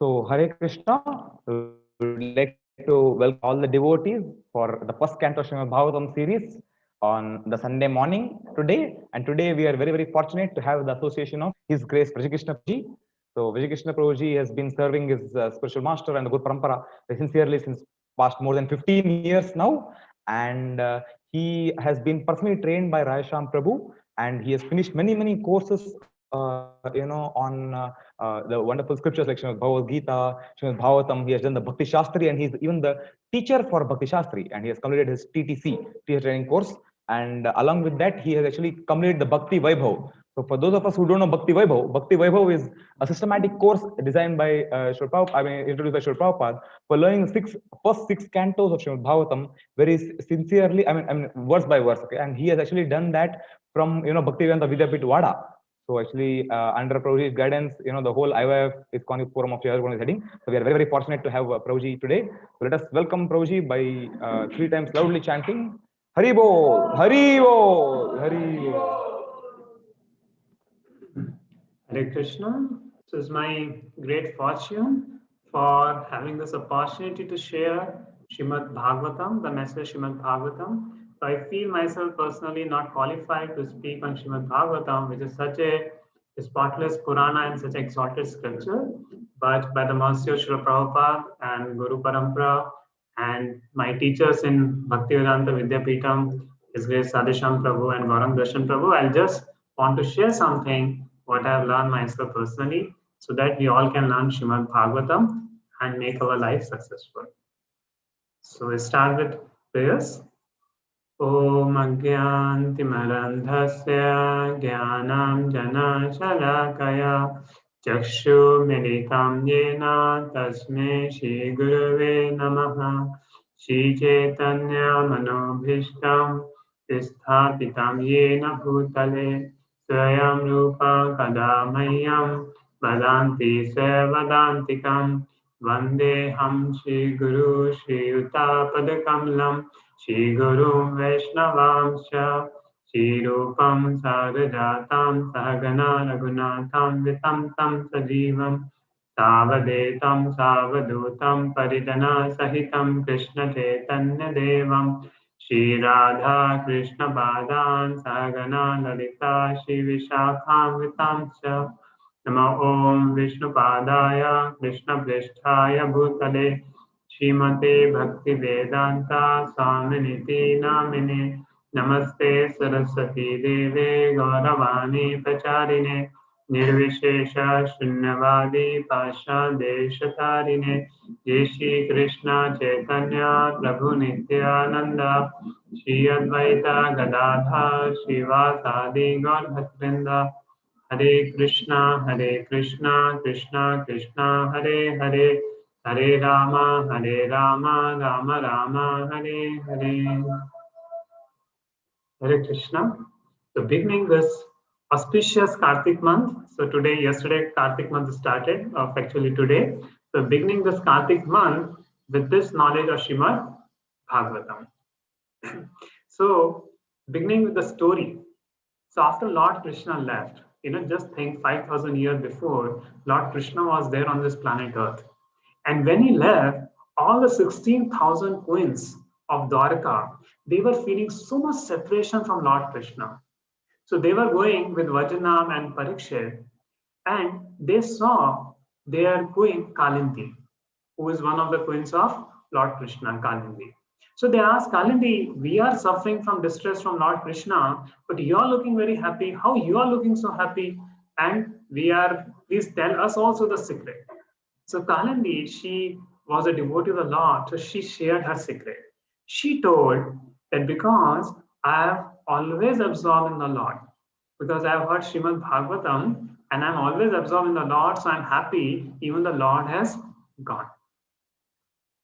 So, Hare Krishna, we would like to welcome all the devotees for the first canto Srimad Bhagavatam series on the Sunday morning today. And today we are very, very fortunate to have the association of His Grace Vijay Krishna Prabhuji. So, Vijay Krishna Prabhuji has been serving his spiritual master and the Guru Parampara sincerely since past more than 15 years now. And he has been personally trained by Rayasham Prabhu, and he has finished many, many courses, on the wonderful scriptures like Srimad Bhagavad Gita, Srimad Bhagavatam. He has done the Bhakti Shastri, and he's even the teacher for Bhakti Shastri, and he has completed his TTC, teacher training course. And along with that, he has actually completed the Bhakti Vaibhav. So for those of us who don't know Bhakti Vaibhav is a systematic course designed by Srila Prabhupada, introduced by Srila Prabhupada, for learning first six cantos of Srimad Bhagavatam very sincerely, verse by verse. Okay? And he has actually done that from Bhaktivedanta Vidyapith Vada. So actually, under Prabhuji's guidance, the whole IYF ISKCON Forum of Shri is heading. So we are very, very fortunate to have Prabhuji today. So let us welcome Prabhuji by 3 times loudly chanting Hari Bol, Hari Bol, Hari Bol. Hare Krishna. This is my great fortune for having this opportunity to share Srimad Bhagavatam, the message Srimad Bhagavatam. So I feel myself personally not qualified to speak on Srimad Bhagavatam, which is such a spotless Purana and such exalted scripture. But by the mercy of Srila Prabhupada and Guru Parampara and my teachers in Bhaktivedanta Vidyapitham, His Grace Sadhisham Prabhu and Gaurang Darshan Prabhu, I'll just want to share something what I have learned myself personally, so that we all can learn Srimad Bhagavatam and make our life successful. So we start with prayers. Om Agyantimarandhasya Gyanam Jana Shalakaya Chakshu Militam Yena Tasme Shri Gurave Namaha Shri Chaitanya Manobhishtam Isthapitam Yena Bhutale Swayam Rupa Kadamayyam Vadanti Sevadantikam Vandeham Shri Guru Shri Yuta Padakamalam Shri Guru Vaishnavamsha Shri Rupam Sagajatam Sahagana Raghunatham Vitam Tam Sajivam Savadetam Savadutam Parijana Sahitam Krishna Chaitanya Devam Shri Radha Krishna Badan Sahagana Lalita Shri Vishakham Vitamsha Nama Om Vishnu Padaya Krishna Prishthaya Bhutale Shrimate Bhakti Vedanta Swaminiti Namine Namaste Saraswati Deve Gauravani Pacharine Nirvishesha Shunyavadi Pasha Deshatarine Jai Shri Krishna Chaitanya Prabhu Nityananda Shri Advaita Gadadha Shivasadi Gaur Bhaktinda Hare Krishna, Krishna Krishna, Hare Hare, Hare Rama, Rama Rama, Hare Hare. Hare Krishna. So beginning this auspicious Kartik month. So yesterday Kartik month started, actually today. So beginning this Kartik month with this knowledge of Srimad Bhagavatam. So beginning with the story. So after Lord Krishna left, just think 5,000 years before, Lord Krishna was there on this planet Earth. And when he left, all the 16,000 queens of Dwarka, they were feeling so much separation from Lord Krishna. So they were going with Vajanam and Parikshit, and they saw their queen Kalinti, who is one of the queens of Lord Krishna, Kalinti. So they asked Kalinti, we are suffering from distress from Lord Krishna, but you are looking very happy. How you are looking so happy? And please tell us also the secret. So Kalandi, she was a devotee of the Lord, so she shared her secret. She told that because I have always absorbed in the Lord, because I have heard Srimad Bhagavatam and I'm always absorbed in the Lord, so I'm happy even the Lord has gone.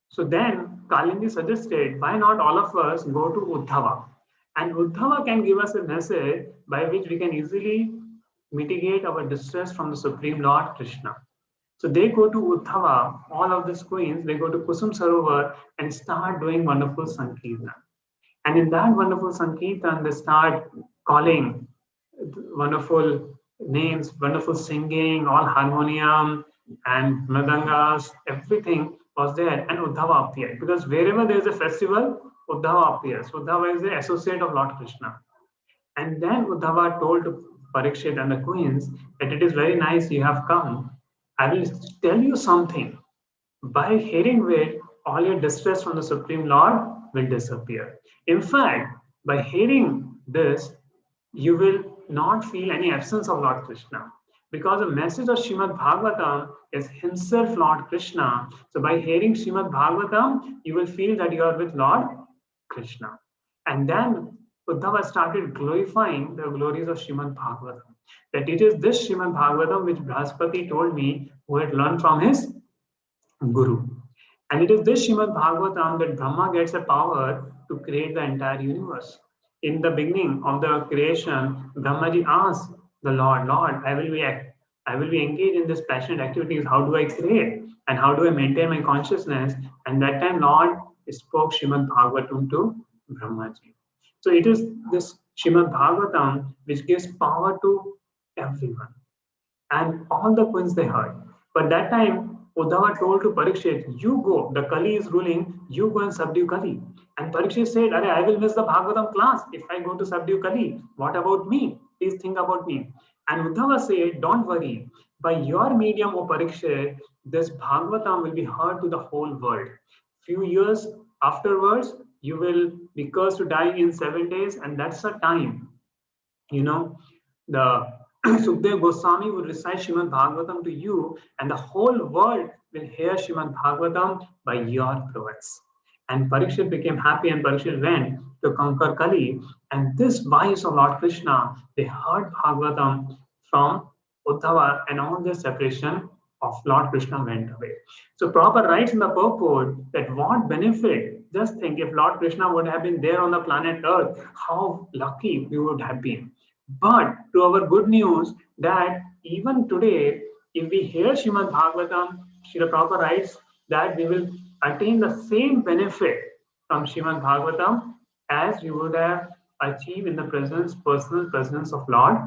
So then Kalindi suggested, why not all of us go to Uddhava? And Uddhava can give us a message by which we can easily mitigate our distress from the Supreme Lord Krishna. So they go to Uddhava, all of these queens, they go to Kusum Sarovar and start doing wonderful Sankirtan. And in that wonderful Sankirtan, they start calling wonderful names, wonderful singing, all harmonium and mridangas, everything was there, and Uddhava appeared. Because wherever there is a festival, Uddhava appears. Uddhava is the associate of Lord Krishna. And then Uddhava told Parikshit and the queens that it is very nice you have come. I will tell you something. By hearing which, all your distress from the Supreme Lord will disappear. In fact, by hearing this, you will not feel any absence of Lord Krishna. Because the message of Srimad Bhagavatam is himself Lord Krishna. So by hearing Srimad Bhagavatam, you will feel that you are with Lord Krishna. And then Uddhava started glorifying the glories of Srimad Bhagavatam. That it is this Srimad Bhagavatam which Brahaspati told me who had learned from his Guru. And it is this Srimad Bhagavatam that Brahma gets a power to create the entire universe. In the beginning of the creation, Brahmaji asked the Lord, I will be engaged in this passionate activities. How do I create? And how do I maintain my consciousness? And that time, Lord spoke Srimad Bhagavatam to Brahmaji. So it is this Srimad Bhagavatam which gives power to everyone. And all the queens they heard. But that time, Uddhava told to Parikshit, you go, the Kali is ruling, you go and subdue Kali. And Parikshit said, I will miss the Bhagavatam class if I go to subdue Kali. What about me? Please think about me. And Uddhava said, don't worry. By your medium, O Parikshit, this Bhagavatam will be heard to the whole world. Few years afterwards, you will be cursed to die in 7 days, and that's a time. The Sukdev Goswami will recite Srimad Bhagavatam to you, and the whole world will hear Srimad Bhagavatam by your throats. And Parikshit became happy, and Parikshit went to conquer Kali. And this voice of Lord Krishna, they heard Bhagavatam from Uddhava, and all the separation of Lord Krishna went away. So Prabhupada writes in the purport that what benefit, just think if Lord Krishna would have been there on the planet Earth, how lucky we would have been. But to our good news that even today, if we hear Srimad Bhagavatam, Srila Prabhupada writes that we will attain the same benefit from Srimad Bhagavatam as we would have achieved in the personal presence of Lord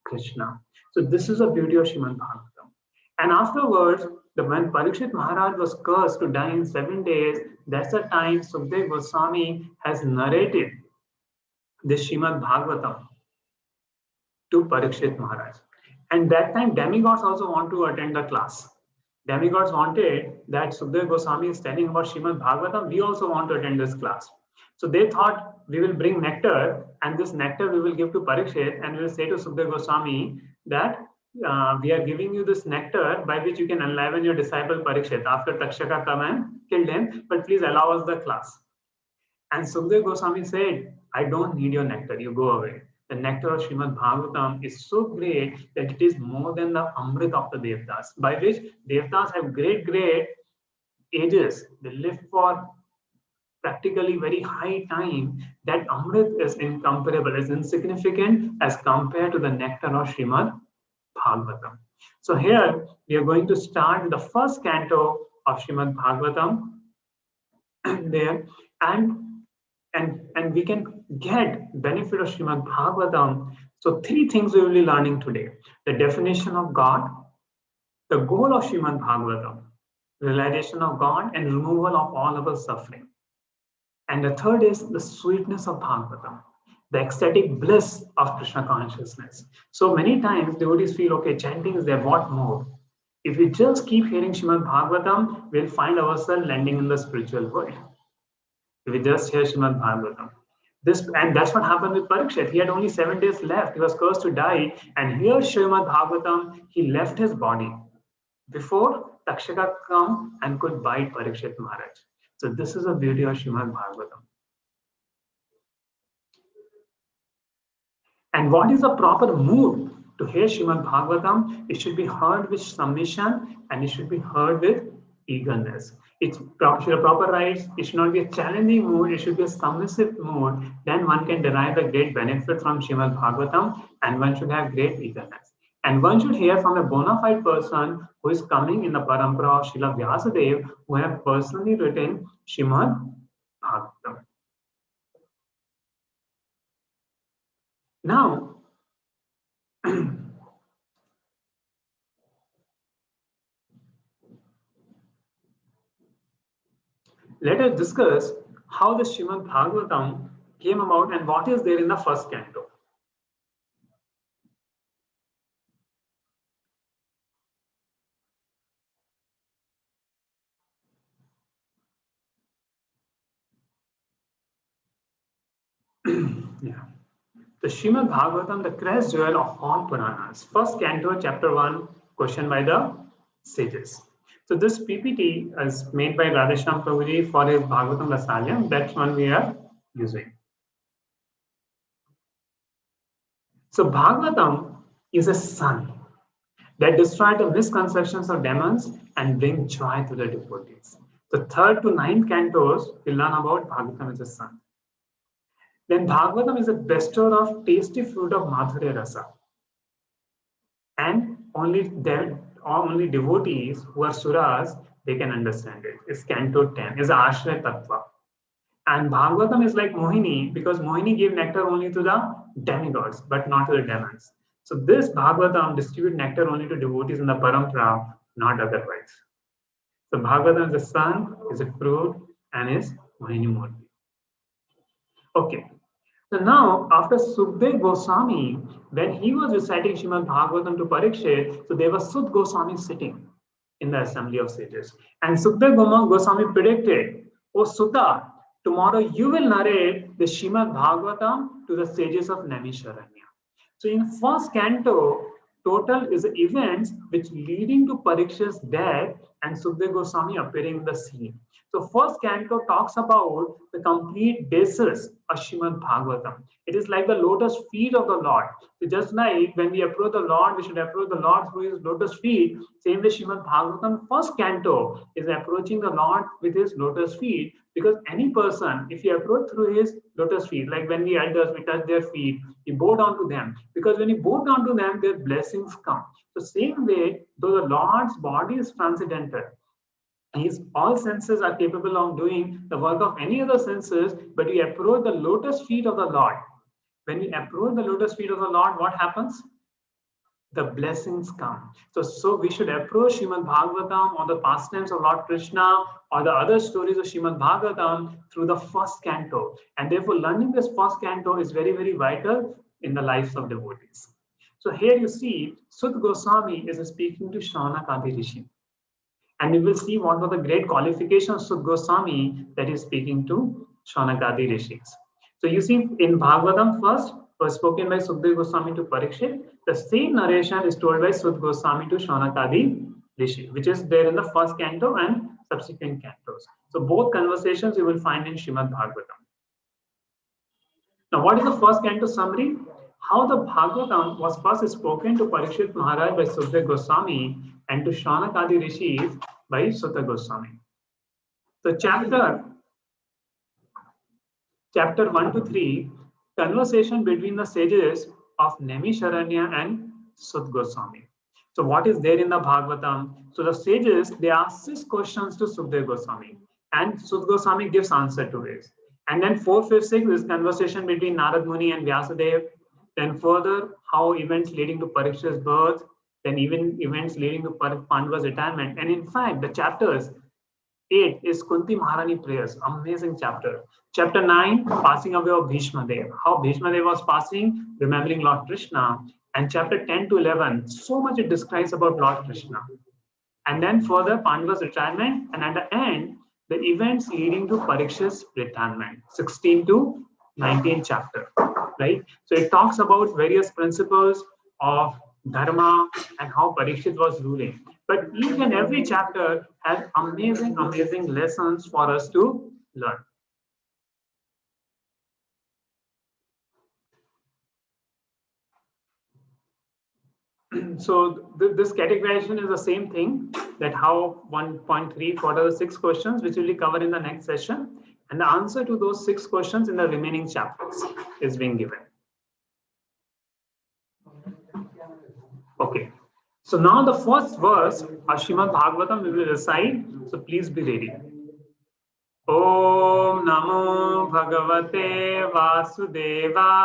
Krishna. So this is the beauty of Srimad Bhagavatam. And afterwards, when Parikshit Maharaj was cursed to die in 7 days, that's the time Sukdev Goswami has narrated this Srimad Bhagavatam to Parikshit Maharaj. And that time, demigods also want to attend the class. Demigods wanted that Sukdev Goswami is telling about Srimad Bhagavatam, we also want to attend this class. So they thought we will bring nectar, and this nectar we will give to Parikshit, and we will say to Sukdev Goswami that we are giving you this nectar by which you can enliven your disciple Parikshit after Takshaka come and killed him, but please allow us the class. And Sukdev Goswami said, I don't need your nectar, you go away. the nectar of Srimad Bhagavatam is so great that it is more than the Amrit of the Devtas, by which Devtas have great ages. They live for practically very high time. That Amrit is incomparable, is insignificant as compared to the nectar of Srimad Bhagavatam. So here we are going to start with the first canto of Srimad Bhagavatam there, and we can get benefit of Srimad Bhagavatam. So three things we will be learning today: the definition of God, the goal of Srimad Bhagavatam, realization of God, and removal of all our suffering. And the third is the sweetness of Bhagavatam, the ecstatic bliss of Krishna consciousness. So many times devotees feel, okay, chanting is there, what more? If we just keep hearing Srimad Bhagavatam, we'll find ourselves landing in the spiritual world. If we just hear Srimad Bhagavatam. And that's what happened with Parikshit. He had only 7 days left. He was cursed to die. And here Srimad Bhagavatam, he left his body before Takshaka come and could bite Parikshit Maharaj. So this is the beauty of Srimad Bhagavatam. And what is the proper mood to hear Srimad Bhagavatam? It should be heard with submission and it should be heard with eagerness. It should have proper rights. It should not be a challenging mood. It should be a submissive mood. Then one can derive a great benefit from Srimad Bhagavatam and one should have great eagerness. And one should hear from a bona fide person who is coming in the parampara of Srila Vyasadeva, who have personally written Srimad Bhagavatam. Now, let us discuss how the Srimad Bhagavatam came about and what is there in the first canto. Yeah. The Srimad Bhagavatam, the crest jewel of all Puranas. First canto, chapter 1, question by the sages. So this PPT is made by Radheshyam Prabhuji for his Bhagavatam Rasalyam. That's one we are using. So Bhagavatam is a sun that destroys the misconceptions of demons and bring joy to the devotees. The 3rd to 9th cantos, we learn about Bhagavatam as a sun. Then Bhagavatam is a bestower of tasty fruit of Madhurya Rasa. And only devotees who are suras, they can understand it. It's canto 10, it's Ashraya Tattva. And Bhagavatam is like Mohini, because Mohini gave nectar only to the demigods, but not to the demons. So this Bhagavatam distributes nectar only to devotees in the parampara, not otherwise. So Bhagavatam is a sun, is a fruit, and is Mohini Murti. Okay. So now, after Sukdev Goswami, when he was reciting Srimad Bhagavatam to Parikshit, so there was Sud Goswami sitting in the assembly of sages. And Sukdev Goswami predicted, "Oh Sutta, tomorrow you will narrate the Srimad Bhagavatam to the sages of Naimisharanya." So in first canto, total is the events which leading to Parikshit's death and Sukdev Goswami appearing in the scene. So first canto talks about the complete basis of Srimad Bhagavatam. It is like the lotus feet of the Lord. So just like when we approach the Lord, we should approach the Lord through his lotus feet. Same way Srimad Bhagavatam first canto is approaching the Lord with his lotus feet, because any person, if you approach through his lotus feet, like when we elders, we touch their feet, we bow down to them, because when you bow down to them, their blessings come. So same way, though the Lord's body is transcendental, all senses are capable of doing the work of any other senses, but we approach the lotus feet of the Lord. When we approach the lotus feet of the Lord, what happens? The blessings come. So we should approach Srimad Bhagavatam or the pastimes of Lord Krishna or the other stories of Srimad Bhagavatam through the first canto. And therefore, learning this first canto is very, very vital in the lives of devotees. So here you see, Sud Goswami is speaking to Shaunakadi Rishi. And we will see what were the great qualifications of Sud Goswami that is speaking to Shaunakadi Rishis. So you see in Bhagavatam first was spoken by Sukdev Goswami to Parikshit. The same narration is told by Sud Goswami to Shaunakadi Rishi, which is there in the first canto and subsequent cantos. So both conversations you will find in Srimad Bhagavatam. Now what is the first canto summary? how the Bhagavatam was first spoken to Parikshit Maharaj by Sukadeva Goswami and to Shaunakadi Rishis by Sutta Goswami. So chapter 1 to 3, conversation between the sages of Naimisharanya and Sut Goswami. So what is there in the Bhagavatam? So the sages, they ask 6 questions to Sukadeva Goswami and Sut Goswami gives answer to it. And then 4, 5, 6 is conversation between Narad Muni and Vyasadeva. Then further, how events leading to Parikshit's birth, then even events leading to Pandava's retirement. And in fact, the chapters 8 is Kunti Maharani prayers, amazing chapter. Chapter 9, passing away of Bhishma Dev, how Bhishma Dev was passing, remembering Lord Krishna. And chapter 10 to 11, so much it describes about Lord Krishna. And then further, Pandava's retirement, and at the end, the events leading to Parikshit's retirement, 16 to 19 chapter, right? So it talks about various principles of Dharma and how Parikshit was ruling. But each and every chapter has amazing, amazing lessons for us to learn. So this categorization is the same thing, that how 1.3, what are the 6 questions which will be covered in the next session, and the answer to those 6 questions in the remaining chapters is being given. Okay, so now the first verse of Srimad Bhagavatam we will recite, so please be ready. Om Namo Bhagavate Vasudevaya.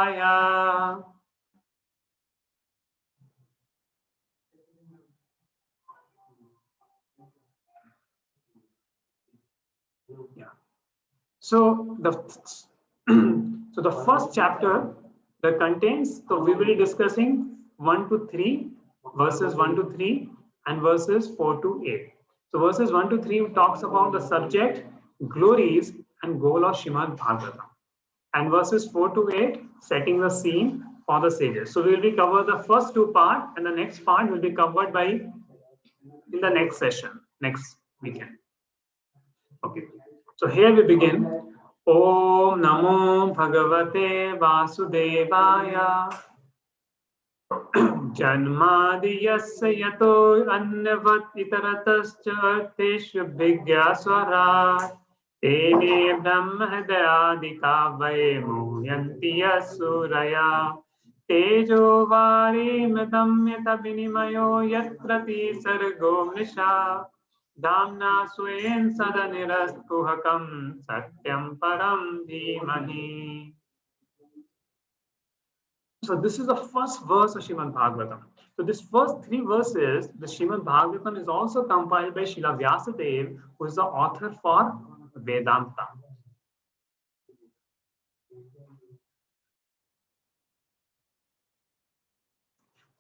Yeah. So the first chapter that contains, so we will be discussing 1 to 3, verses 1 to 3 and verses 4 to 8. So verses 1 to 3 talks about the subject, glories and goal of Srimad Bhagavatam. And verses 4 to 8 setting the scene for the sages. So we will be cover the first 2 parts, and the next part will be covered in the next session, next weekend. Okay. So here we begin. Om Namo Bhagavate Vasudevaya. Janmadi yasya yato annavat itaratascha arteshu bhigyaswara tene brahmadayadika vaimo yanti asuraya tejo varimedamyata vinimayo yatrati sargo mrisha Damna swayam sadanirastkuhakam satyam param dhimahi. So this is the first verse of Srimad Bhagavatam. So this first 3 verses, the Srimad Bhagavatam is also compiled by Srila Vyasadeva, who is the author for Vedanta.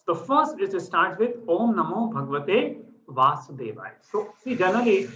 So first is to start with Om Namo Bhagavate Vasudevaya. So see, generally,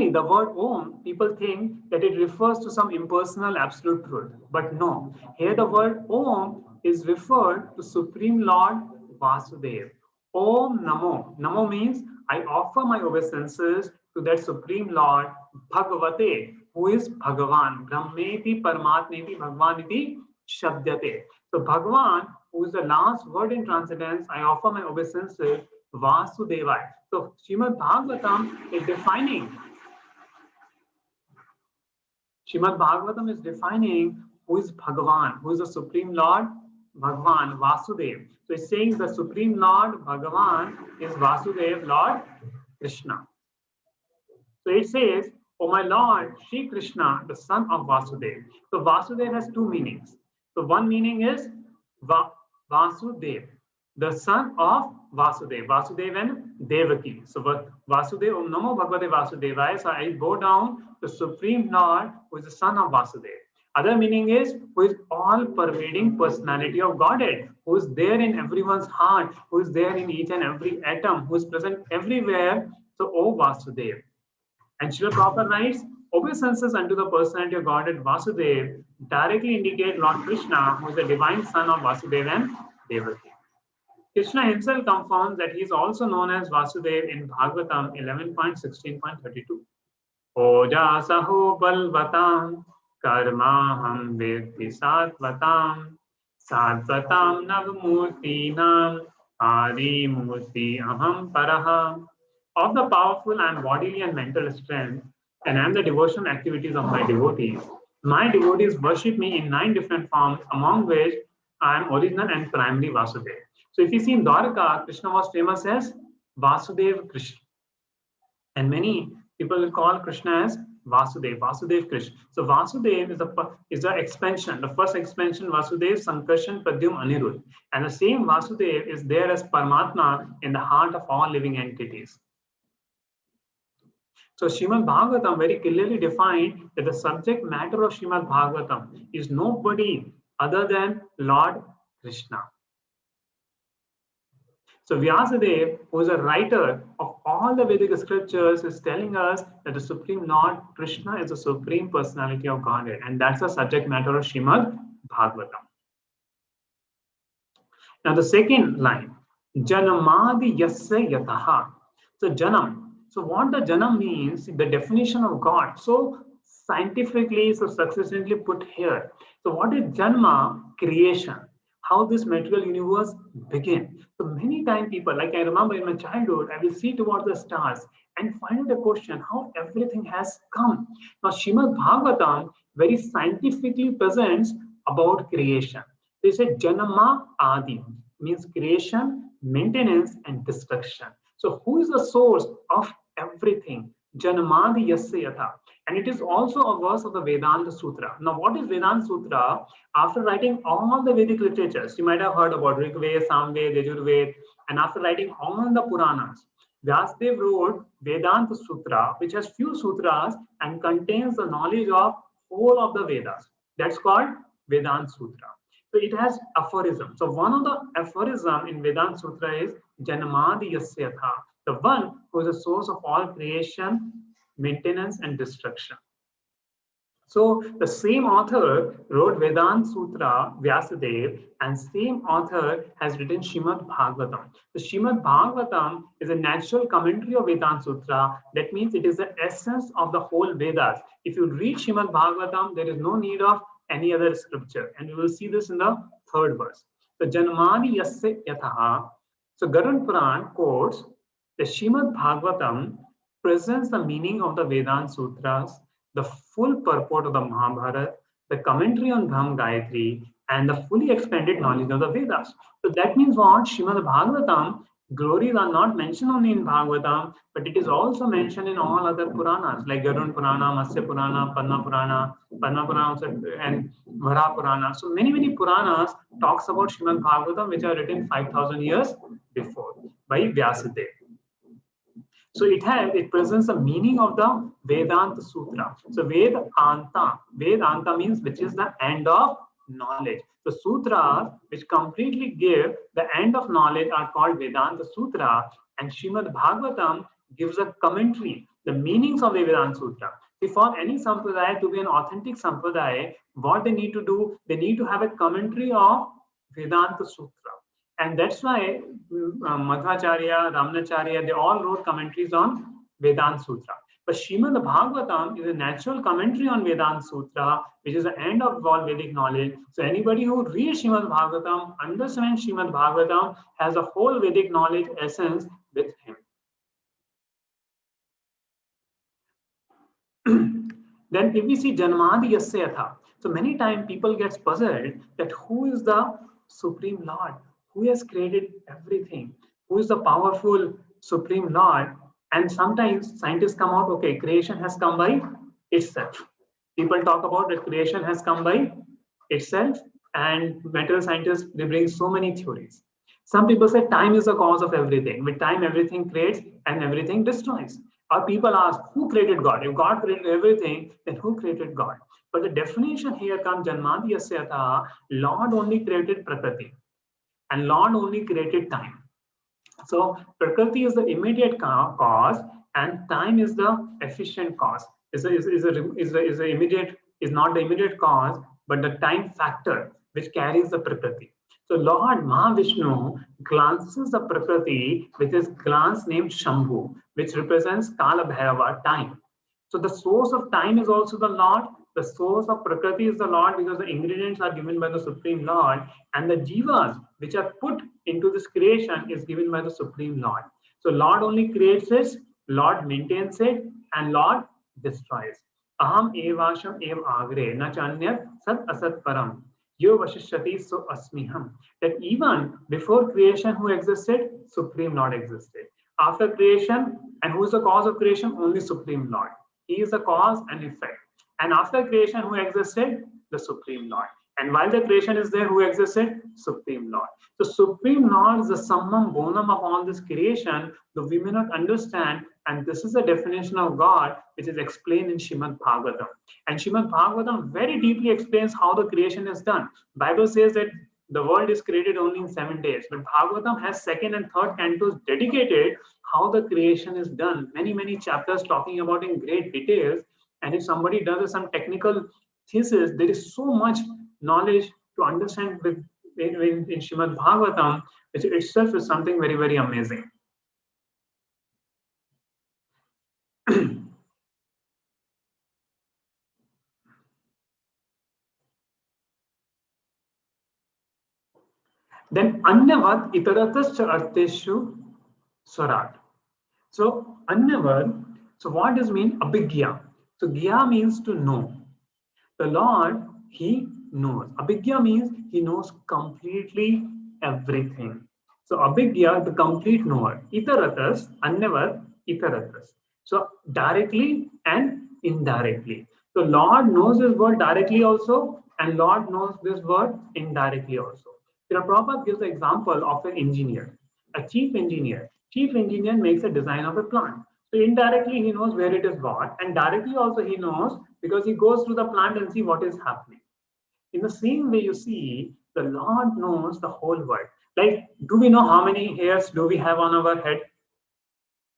the word Om, people think that it refers to some impersonal absolute truth. But no, here the word Om is referred to Supreme Lord Vasudeva. Om Namo. Namo means I offer my obeisances to that Supreme Lord Bhagavate, who is Bhagavan. Brahmeti Paramatmeti Bhagavaniti Shabdyate. So Bhagavan, who is the last word in transcendence, I offer my obeisances Vasudevaya. So Srimad Bhagavatam is defining who is Bhagavan, who is the Supreme Lord Bhagavan, Vasudeva. So it's saying the Supreme Lord Bhagavan is Vasudeva, Lord Krishna. So it says, oh my Lord, Shri Krishna, the son of Vasudeva. So Vasudeva has 2 meanings. So one meaning is Vasudeva, the son of Vasudeva, Vasudeva and Devaki. So Vasudeva, Om Namo Bhagavate Vasudevaya. So I go down to Supreme Lord, who is the son of Vasudeva. Other meaning is who is all pervading personality of Godhead, who is there in everyone's heart, who is there in each and every atom, who is present everywhere. So, O Vasudeva. And Srila Prabhupada writes, obeisances unto the personality of Godhead Vasudeva directly indicate Lord Krishna, who is the divine son of Vasudeva and Devaki. Krishna himself confirms that he is also known as Vasudev in Bhagavatam 11.16.32. Oja saho balvatam karmaham vedhi satvatam satvatam navmurti nam adi murti aham paraha. Of the powerful and bodily and mental strength, and I am the devotional activities of my devotees. My devotees worship me in 9 different forms, among which I am original and primary Vasudev. So if you see in Dwarka, Krishna was famous as Vasudev Krishna. And many people will call Krishna as Vasudev, Vasudev Krishna. So Vasudev is the expansion, the first expansion, Vasudev, Sankarshan, Pradyum, Anirudh. And the same Vasudev is there as Paramatma in the heart of all living entities. So Srimad Bhagavatam very clearly defined that the subject matter of Srimad Bhagavatam is nobody other than Lord Krishna. So Vyasadeva, who is a writer of all the Vedic scriptures, is telling us that the Supreme Lord Krishna is the Supreme Personality of Godhead, and that's the subject matter of Srimad Bhagavatam. Now the second line, Janamadi Yasya Yataha. So Janam. So what the Janam means, the definition of God. So scientifically, so successfully put here. So what is Janma? Creation. How this material universe began. So many times people, like I remember in my childhood, I will see towards the stars and find the question how everything has come. Now Srimad Bhagavatam very scientifically presents about creation. They say Janama Adi means creation, maintenance, and destruction. So who is the source of everything? Janamadi Yasya Yatha. And it is also a verse of the Vedanta Sutra. Now, what is Vedanta Sutra? After writing all the Vedic literatures, you might have heard about Rig Veda, Samveda, Yajurveda, and after writing all the Puranas, Vyasadeva wrote Vedanta Sutra, which has few sutras and contains the knowledge of whole of the Vedas. That's called Vedanta Sutra. So it has aphorism. So one of the aphorism in Vedanta Sutra is Janamadi Yasya Yatha, the one who is the source of all creation, maintenance, and destruction. So the same author wrote Vedanta Sutra, Vyasadeva, and same author has written Srimad Bhagavatam. The Srimad Bhagavatam is a natural commentary of Vedanta Sutra. That means it is the essence of the whole Vedas. If you read Srimad Bhagavatam, there is no need of any other scripture. And we will see this in the third verse. So Janmani Yasya Yataha. So Garuda Puran quotes the Srimad Bhagavatam presents the meaning of the Vedanta Sutras, the full purport of the Mahabharata, the commentary on Brahma Gayatri, and the fully expanded knowledge of the Vedas. So that means what? Srimad Bhagavatam, glories are not mentioned only in Bhagavatam, but it is also mentioned in all other Puranas, like Garuda Purana, Matsya Purana, Padma Purana, and Vara Purana. So many Puranas talks about Srimad Bhagavatam, which are written 5,000 years before by Vyasadeva. So it presents the meaning of the Vedanta Sutra. So Vedanta means which is the end of knowledge. The sutras which completely give the end of knowledge are called Vedanta Sutra, and Srimad Bhagavatam gives a commentary, the meanings of the Vedanta Sutra. See, for any sampradaya to be an authentic sampradaya, what they need to do, they need to have a commentary of Vedanta Sutra. And that's why Madhvacharya, Ramanacharya, they all wrote commentaries on Vedanta Sutra. But Srimad Bhagavatam is a natural commentary on Vedanta Sutra, which is the end of all Vedic knowledge. So anybody who reads Srimad Bhagavatam, understands Srimad Bhagavatam, has a whole Vedic knowledge essence with him. Then if we see Janmadi Yasya Yatha, so many times people get puzzled that who is the Supreme Lord? Who has created everything? Who is the powerful Supreme Lord? And sometimes scientists come out, okay, creation has come by itself. People talk about that creation has come by itself, and material scientists, they bring so many theories. Some people say time is the cause of everything. With time, everything creates and everything destroys. Or people ask, who created God? If God created everything, then who created God? But the definition here comes, Janmadi Yasya Yatha, Lord only created Prakriti. And Lord only created time. So Prakriti is the immediate cause, and time is the efficient cause. Is not the immediate cause, but the time factor which carries the Prakriti. So Lord Mahavishnu glances the Prakriti with his glance named Shambhu, which represents Kala Bhairava, time. So the source of time is also the Lord. The source of Prakriti is the Lord because the ingredients are given by the Supreme Lord, and the jivas which are put into this creation is given by the Supreme Lord. So Lord only creates it, Lord maintains it, and Lord destroys. Aham evasham ev agre na chanyat sat asat param. Yo vashishyati so asmiham. That even before creation, who existed? Supreme Lord existed. After creation, and who is the cause of creation? Only Supreme Lord. He is the cause and effect. And after creation, who existed? The Supreme Lord. And while the creation is there, who existed? Supreme Lord. The Supreme Lord is the summum bonum of all this creation, though we may not understand. And this is the definition of God, which is explained in Shrimad Bhagavatam. And Shrimad Bhagavatam very deeply explains how the creation is done. Bible says that the world is created only in 7 days, but Bhagavatam has second and third cantos dedicated how the creation is done. Many chapters talking about in great details. And if somebody does some technical thesis, there is so much knowledge to understand in Shrimad Bhagavatam, which itself is something very amazing. Then Anyavat itaratascha arteshu swarat. So Anyavat, so what does mean? Abhigya. So Gya means to know. The Lord, he knows. Abhigya means he knows completely everything. So Abhigya, the complete knower. Itaratas, Anyavat, itaratas. So directly and indirectly. So Lord knows this word directly also, and Lord knows this word indirectly also. Srila Prabhupada gives the example of an engineer, a chief engineer. Chief engineer makes a design of a plant. So indirectly he knows where it is bought, and directly also he knows because he goes through the plant and see what is happening. In the same way, you see, the Lord knows the whole world. Like, do we know how many hairs do we have on our head?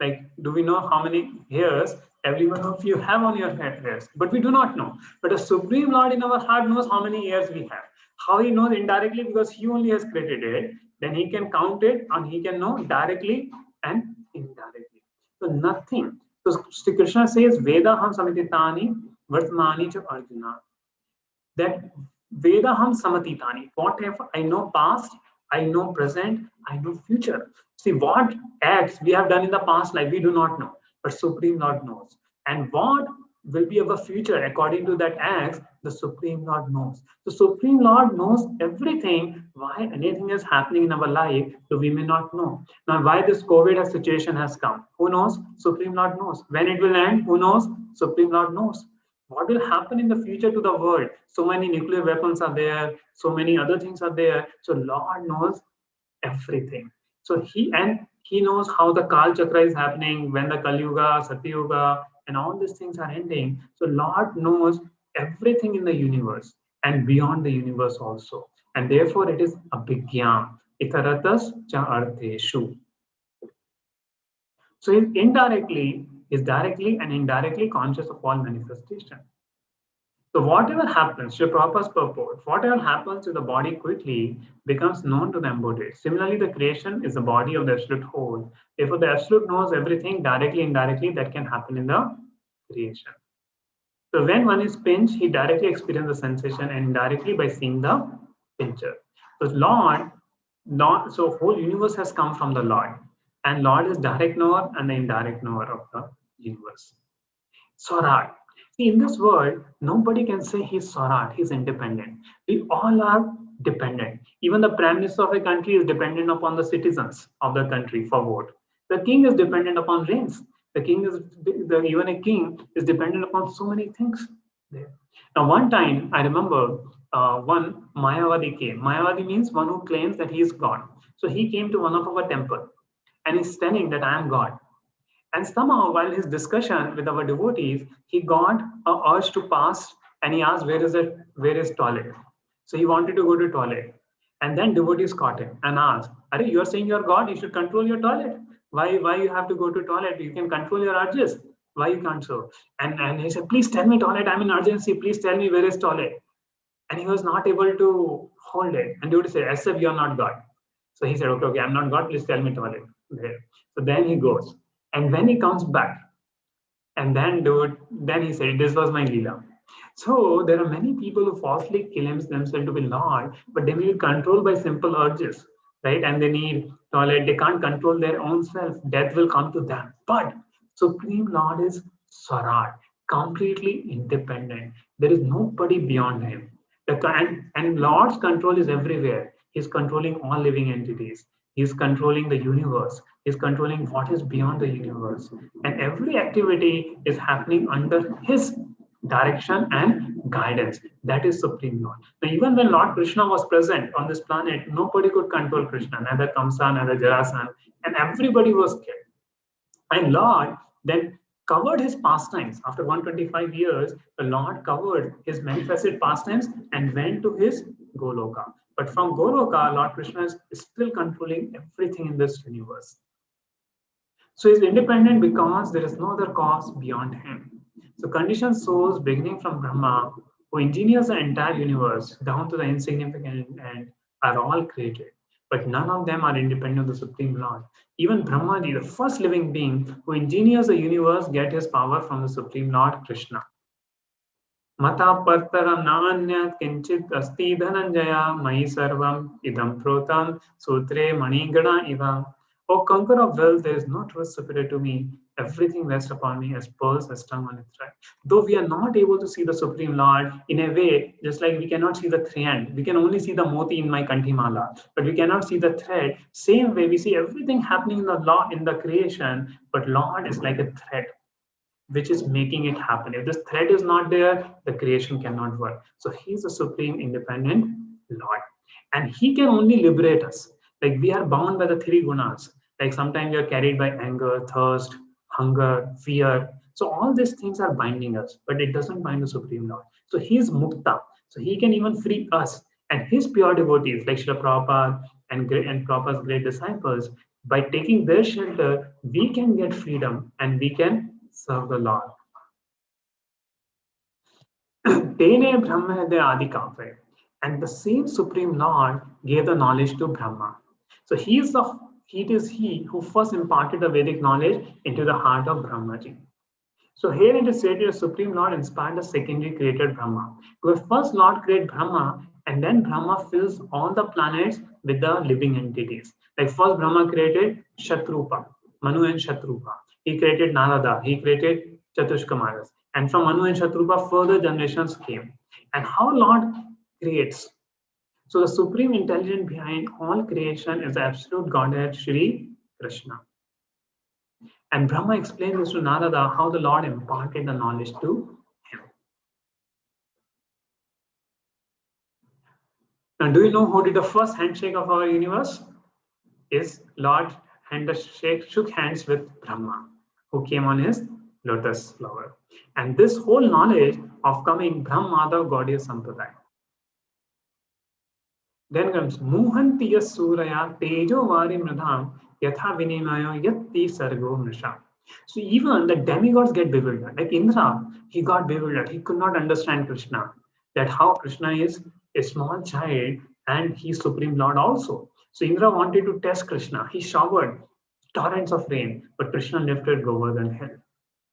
Like, do we know how many hairs every one of you have on your head hairs? But we do not know. But a Supreme Lord in our heart knows how many hairs we have. How he knows indirectly? Because he only has created it. Then he can count it and he can know directly and indirectly. So nothing. So Sri Krishna says, Veda ham samititani vartmani cha Arjuna. That Veda ham samatitani. Whatever I know past, I know present, I know future. See what acts we have done in the past life, we do not know, but Supreme Lord knows. And what will be our future according to that acts, the Supreme Lord knows. The Supreme Lord knows everything. Why anything is happening in our life, so we may not know. Now, why this COVID situation has come? Who knows? Supreme Lord knows. When it will end? Who knows? Supreme Lord knows. What will happen in the future to the world? So many nuclear weapons are there. So many other things are there. So Lord knows everything. So he knows how the Kal Chakra is happening, when the Kali Yuga, Satya Yuga, and all these things are ending. So Lord knows everything in the universe and beyond the universe also. And therefore it is Abhigya. Itaratas cha artheshu. So he indirectly is directly and indirectly conscious of all manifestation. So whatever happens, Sri Prabhupada's purport, whatever happens to the body quickly becomes known to the embodied. Similarly, the creation is the body of the absolute whole. Therefore, the absolute knows everything directly, indirectly that can happen in the creation. So when one is pinched, he directly experiences the sensation and indirectly by seeing the pincher. So so whole universe has come from the Lord. And Lord is direct knower and the indirect knower of the universe. Swarat. See, in this world, nobody can say he's Swarat, he's independent. We all are dependent. Even the Prime Minister of a country is dependent upon the citizens of the country for vote. The king is dependent upon rains. The king is, even a king is dependent upon so many things. Now, one time, I remember one Mayavadi came. Mayavadi means one who claims that he is God. So he came to one of our temple and he's telling that I am God. And somehow, while his discussion with our devotees, he got an urge to pass, and he asked, where is toilet? So he wanted to go to toilet. And then devotees caught him and asked, Are you are saying you're God, you should control your toilet. Why you have to go to toilet? You can control your urges. Why you can't so? And he said, please tell me toilet, I'm in urgency. Please tell me where is toilet. And he was not able to hold it. And devotee said, as if you're not God. So he said, okay, I'm not God, please tell me toilet. There. So then he goes. And when he comes back, and then he said, this was my Leela. So there are many people who falsely claim themselves to be Lord, but they need control by simple urges, right? And they need knowledge. They can't control their own self. Death will come to them. But Supreme Lord is Swaraj, completely independent. There is nobody beyond him. And Lord's control is everywhere. He's controlling all living entities. He's controlling the universe. He's controlling what is beyond the universe. And every activity is happening under his direction and guidance. That is Supreme Lord. Now, even when Lord Krishna was present on this planet, nobody could control Krishna, neither Kamsa, neither Jarasan, and everybody was scared. And Lord then covered his pastimes. After 125 years, the Lord covered his manifested pastimes and went to his Goloka. But from Goloka, Lord Krishna is still controlling everything in this universe. So he's independent because there is no other cause beyond him. So conditioned souls beginning from Brahma, who engineers the entire universe down to the insignificant end, are all created. But none of them are independent of the Supreme Lord. Even Brahmaji, the first living being who engineers the universe, get his power from the Supreme Lord Krishna. Mata partaram naanyat kinchit asti dhananjaya mai sarvam idam protam sutre manigana iva. O conqueror of wealth, there is no trust superior to me. Everything rests upon me as pearls are strung on a thread. Though we are not able to see the Supreme Lord in a way, just like we cannot see the thread, we can only see the moti in my kantimala, but we cannot see the thread. Same way, we see everything happening in the law, in the creation, but Lord is like a thread which is making it happen. If this thread is not there, the creation cannot work. So he's a supreme independent Lord. And he can only liberate us. Like we are bound by the three gunas. Like sometimes we are carried by anger, thirst, hunger, fear. So all these things are binding us, but it doesn't bind the Supreme Lord. So he is Mukta. So he can even free us. And his pure devotees, like Srila Prabhupada and Prabhupada's great disciples, by taking their shelter, we can get freedom and we can serve the Lord. Tene Brahma de Adi Kafe. And the same Supreme Lord gave the knowledge to Brahma. So it is he who first imparted the Vedic knowledge into the heart of Brahmaji. So here it is said that the Supreme Lord inspired the secondary created Brahma. Because first Lord created Brahma, and then Brahma fills all the planets with the living entities. Like first Brahma created Shatrupa, Manu and Shatrupa. He created Narada, he created Chatushkamaras. And from Manu and Shatrupa, further generations came. And how Lord creates. So the supreme intelligence behind all creation is the absolute Godhead, Shri Krishna. And Brahma explained this to Narada, how the Lord imparted the knowledge to him. Now, do you know who did the first handshake of our universe? Is Lord shook hands with Brahma, who came on his lotus flower. And this whole knowledge of coming Brahma, the Gaudiya Sampradaya. Then comes Muhantiya Suraya Tejo Vari Mridham Yatha Vinimayo Yatti Sargo Mrisha. So even the demigods get bewildered. Like Indra, he got bewildered. He could not understand Krishna. That how Krishna is a small child and he's Supreme Lord also. So Indra wanted to test Krishna. He showered torrents of rain, but Krishna lifted Govardhan hill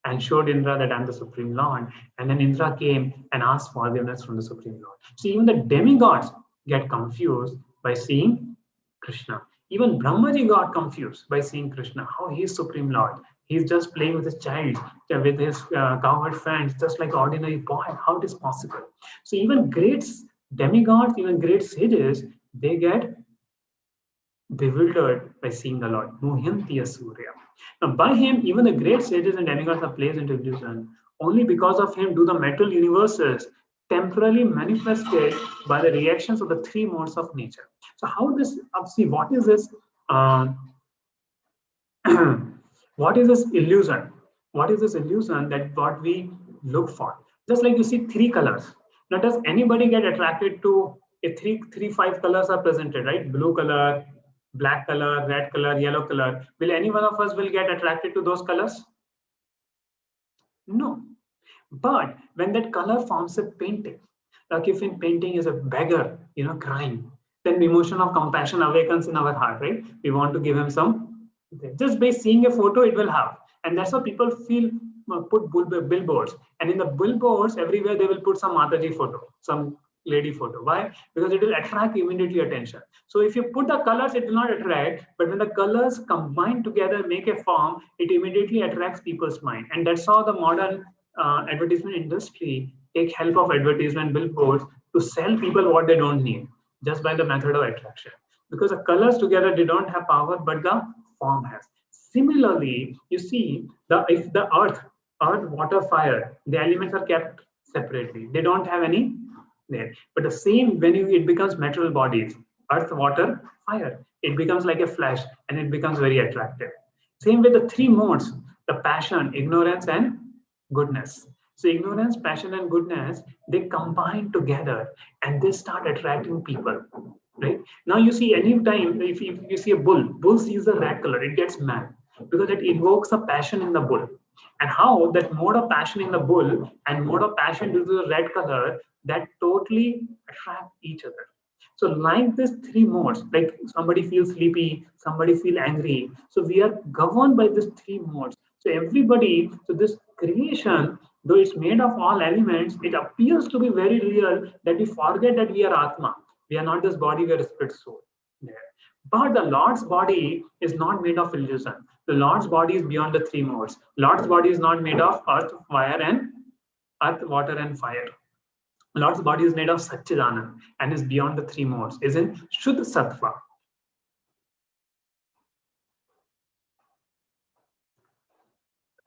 and showed Indra that I'm the Supreme Lord. And then Indra came and asked forgiveness from the Supreme Lord. So even the demigods get confused by seeing Krishna. Even Brahmaji got confused by seeing Krishna, how he is Supreme Lord. He's just playing with his child, with his cowherd friends, just like ordinary boy. How it is possible? So even great demigods, even great sages, they get bewildered by seeing the Lord. Muhyantiya Surya. Now, by him, even the great sages and demigods are placed into illusion. Only because of him do the material universes temporarily manifested by the reactions of the three modes of nature. So, how this? See, what is this? What is this illusion? What is this illusion that what we look for? Just like you see three colors. Now, does anybody get attracted to a five colors are presented, right? Blue color, black color, red color, yellow color. Will any one of us will get attracted to those colors? No. But when that color forms a painting, Like if in painting is a beggar, crying, then emotion of compassion awakens in our heart, right? We want to give him some. Just by seeing a photo, it will have, and that's why people feel put billboards, and in the billboards everywhere they will put some Mataji photo, some lady photo. Why? Because it will attract immediately attention. So if you put the colors, it will not attract, but when the colors combine together, make a form, it immediately attracts people's mind, and that's how the modern advertisement industry take help of advertisement billboards to sell people what they don't need just by the method of attraction. Because the colors together, they don't have power, but the form has. Similarly, you see, if the earth, water, fire, the elements are kept separately. They don't have any there. But the same when it becomes material bodies, earth, water, fire, it becomes like a flash and it becomes very attractive. Same with the three modes, the passion, ignorance, and goodness. So ignorance, passion, and goodness, they combine together and they start attracting people. Right now, you see, anytime if you see a bull sees the red color, it gets mad because it invokes a passion in the bull. And how that mode of passion in the bull and mode of passion due to the red color, that totally attract each other. So like these three modes, like somebody feels sleepy, somebody feel angry. So we are governed by these three modes. So everybody, so this creation, though it's made of all elements, it appears to be very real that we forget that we are Atma. We are not this body, we are a spirit soul. There. But the Lord's body is not made of illusion. The Lord's body is beyond the three modes. Lord's body is not made of earth, water, and fire. Lord's body is made of Satchidanand and is beyond the three modes, is in Shuddha Sattva.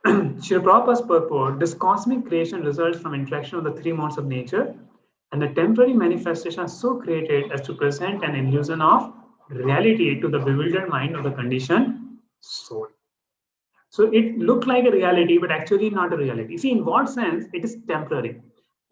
Srila Prabhupada's purport, this cosmic creation results from interaction of the three modes of nature, and the temporary manifestation are so created as to present an illusion of reality to the bewildered mind of the conditioned soul. So it looked like a reality, but actually not a reality. See, in what sense it is temporary?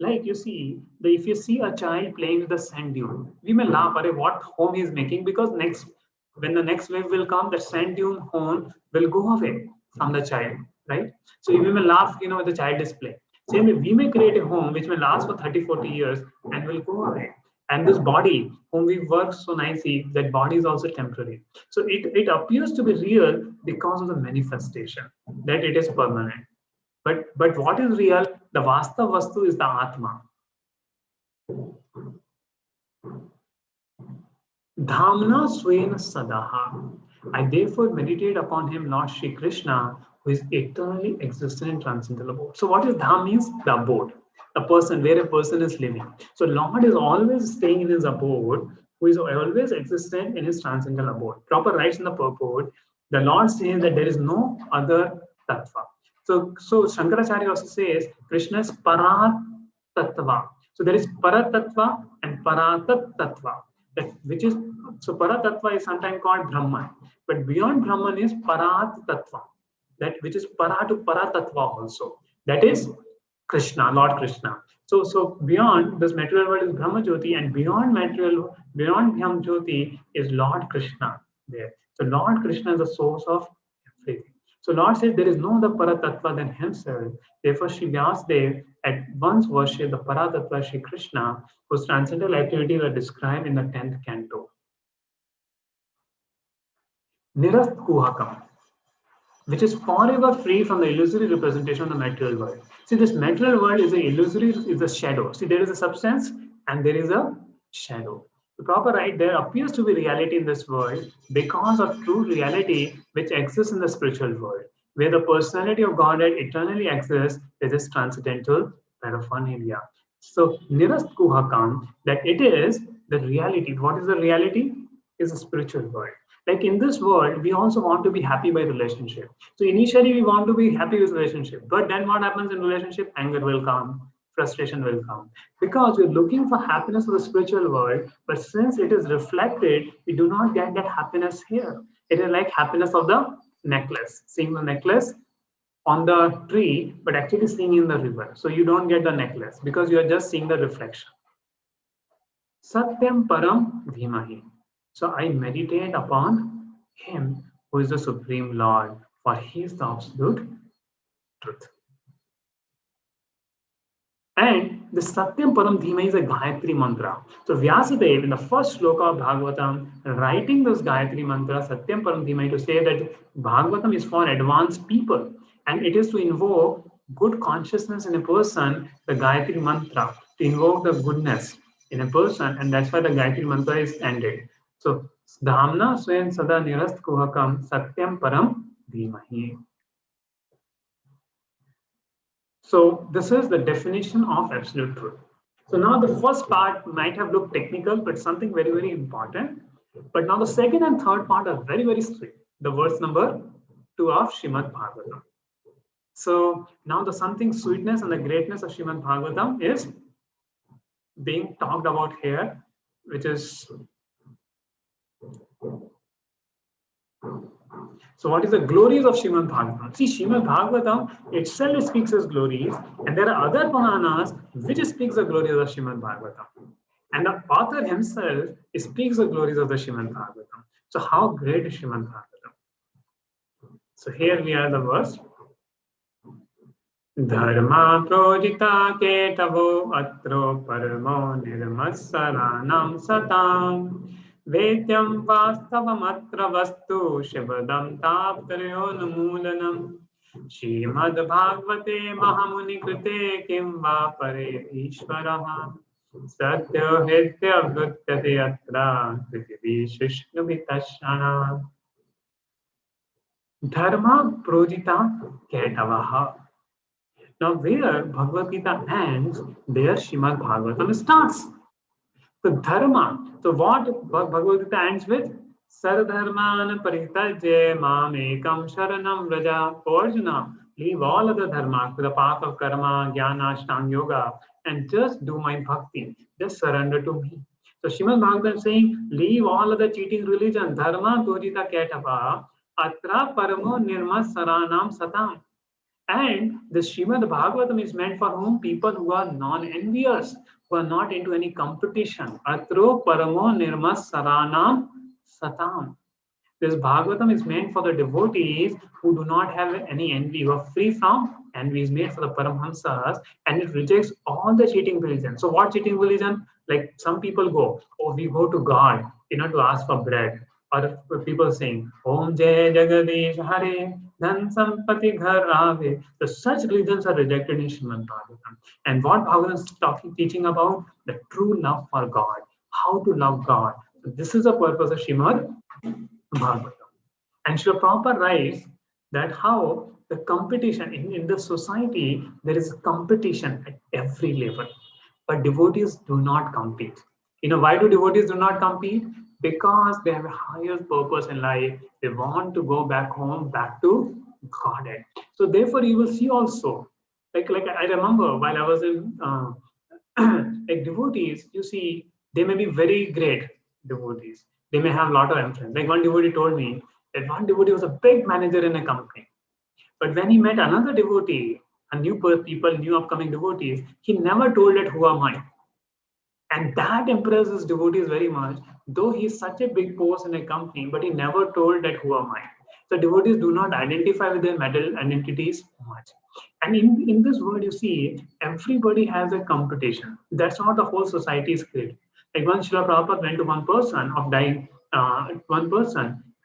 Like you see, if you see a child playing with the sand dune, we may laugh at what home he is making because when the next wave will come, the sand dune home will go away from the child, right? So we may laugh, with the child is playing. Same way, we may create a home which may last for 30, 40 years and will go away. And this body, whom we work so nicely, that body is also temporary. So it appears to be real because of the manifestation, that it is permanent. But what is real? The Vastava Vastu is the Atma. Dhamna Swena Sadaha. I therefore meditate upon him, Lord Shri Krishna, who is eternally existent in transcendental abode. So what is Dham means? The abode. A person, where a person is living. So Lord is always staying in his abode, who is always existent in his transcendental abode. Prabhupada writes in the purport, the Lord says that there is no other tattva. So Shankaracharya also says Krishna is Parat Tattva. So there is Parat Tattva and Paratat Tattva. Which is, so Parat Tattva is sometimes called Brahman. But beyond Brahman is Parat Tattva. That which is Para to Parat Tattva also. That is Krishna, Lord Krishna. So beyond this material world is Brahma Jyoti, and beyond Brahma Jyoti is Lord Krishna there. So Lord Krishna is the source of everything. So Lord says there is no other Paratattva than himself. Therefore, Sri Vyasadeva at once worshipped the Paratattva Sri Krishna, whose transcendental activities are described in the 10th canto. Nirast Kuhakam, which is forever free from the illusory representation of the material world. See, this material world is a shadow. See, there is a substance and there is a shadow. The proper right there appears to be reality in this world because of true reality which exists in the spiritual world, where the personality of Godhead eternally exists with this transcendental paraphernalia. So, Nirast Kuhakam, that it is the reality. What is the reality? Is the spiritual world. Like in this world, we also want to be happy by relationship. So initially we want to be happy with relationship, but then what happens in relationship? Anger will come, frustration will come, because we're looking for happiness of the spiritual world, but since it is reflected, we do not get that happiness here. It is like happiness of the necklace, seeing the necklace on the tree, but actually seeing in the river. So you don't get the necklace because you are just seeing the reflection. Satyam Param Dhimahi. So I meditate upon him who is the Supreme Lord, for he is the absolute truth. And the Satyam Param Dhima is a Gayatri mantra. So Vyasadeva in the first sloka of Bhagavatam, writing this Gayatri mantra, Satyam Param Dhima, to say that Bhagavatam is for advanced people and it is to invoke good consciousness in a person, the Gayatri mantra, to invoke the goodness in a person, and that's why the Gayatri mantra is ended. So Dhamna Swayan Sada Nirast Kuhakam Satyam Param Dhimahi. So this is the definition of absolute truth. So now the first part might have looked technical, but something very, very important. But now the second and third part are very, very strict. The verse number 2 of Srimad Bhagavatam. So now the something sweetness and the greatness of Srimad Bhagavatam is being talked about here, which is, so what is the glories of Srimad Bhagavatam? See, Srimad Bhagavatam itself speaks as glories, and there are other Puranas which speaks the glories of Srimad Bhagavatam. And the author himself speaks the glories of the Srimad Bhagavatam. So how great is Srimad Bhagavatam? So here we are the verse. Dharma projita ketavo atro paramo nirmasaranam satam vedyam vastavamatra vastu shivadam taptaryonumodanam Srimad Bhagavate Mahamuni Krite kim va pare Ishvaraha Satya Hetya Vrutyate Atra Prithvi Shushnumitashana Dharma projita ketavaha. Now, where Bhagavad Gita ends, there Srimad Bhagavatam starts. So, Dharma. So, what Bhagavad Gita ends with? Sarvadharman paritajya mamekam sharanam vraja. Arjuna, leave all other dharma to the path of karma, jnana, ashtanga yoga, and just do my bhakti. Just surrender to me. So, Srimad Bhagavatam is saying, leave all other cheating religion. Dharma tojita ketava atra paramo nirma saranam satam. And the Srimad Bhagavatam is meant for whom? People who are non-envious, who are not into any competition. Atro paramo nirmas saranam satam. This Bhagavatam is meant for the devotees who do not have any envy, who are free from envy. Is made for the Paramhamsas, and it rejects all the cheating religion. So what cheating religion? Like some people go, oh, we go to God, to ask for bread. Or people saying, Om Jai Jagadish Hare, Dhan Sampati Ghar Aave. So such religions are rejected in Srimad Bhagavatam. And what Bhagavatam is teaching about? The true love for God. How to love God. So this is the purpose of Srimad Bhagavatam. And Srila Prabhupada writes that how the competition in the society, there is competition at every level. But devotees do not compete. Why do devotees do not compete? Because they have a higher purpose in life. They want to go back home, back to Godhead. So therefore, you will see also, like I remember while I was in like devotees, you see, they may be very great devotees. They may have a lot of influence. Like one devotee told me that one devotee was a big manager in a company. But when he met another devotee, a new upcoming devotees, he never told that who am I. And that impresses devotees very much. Though he is such a big post in a company, but he never told that who am I. So devotees do not identify with their material identities much. And in this world, you see, everybody has a competition. That's not the whole society is created. Like once Srila Prabhupada went to one person,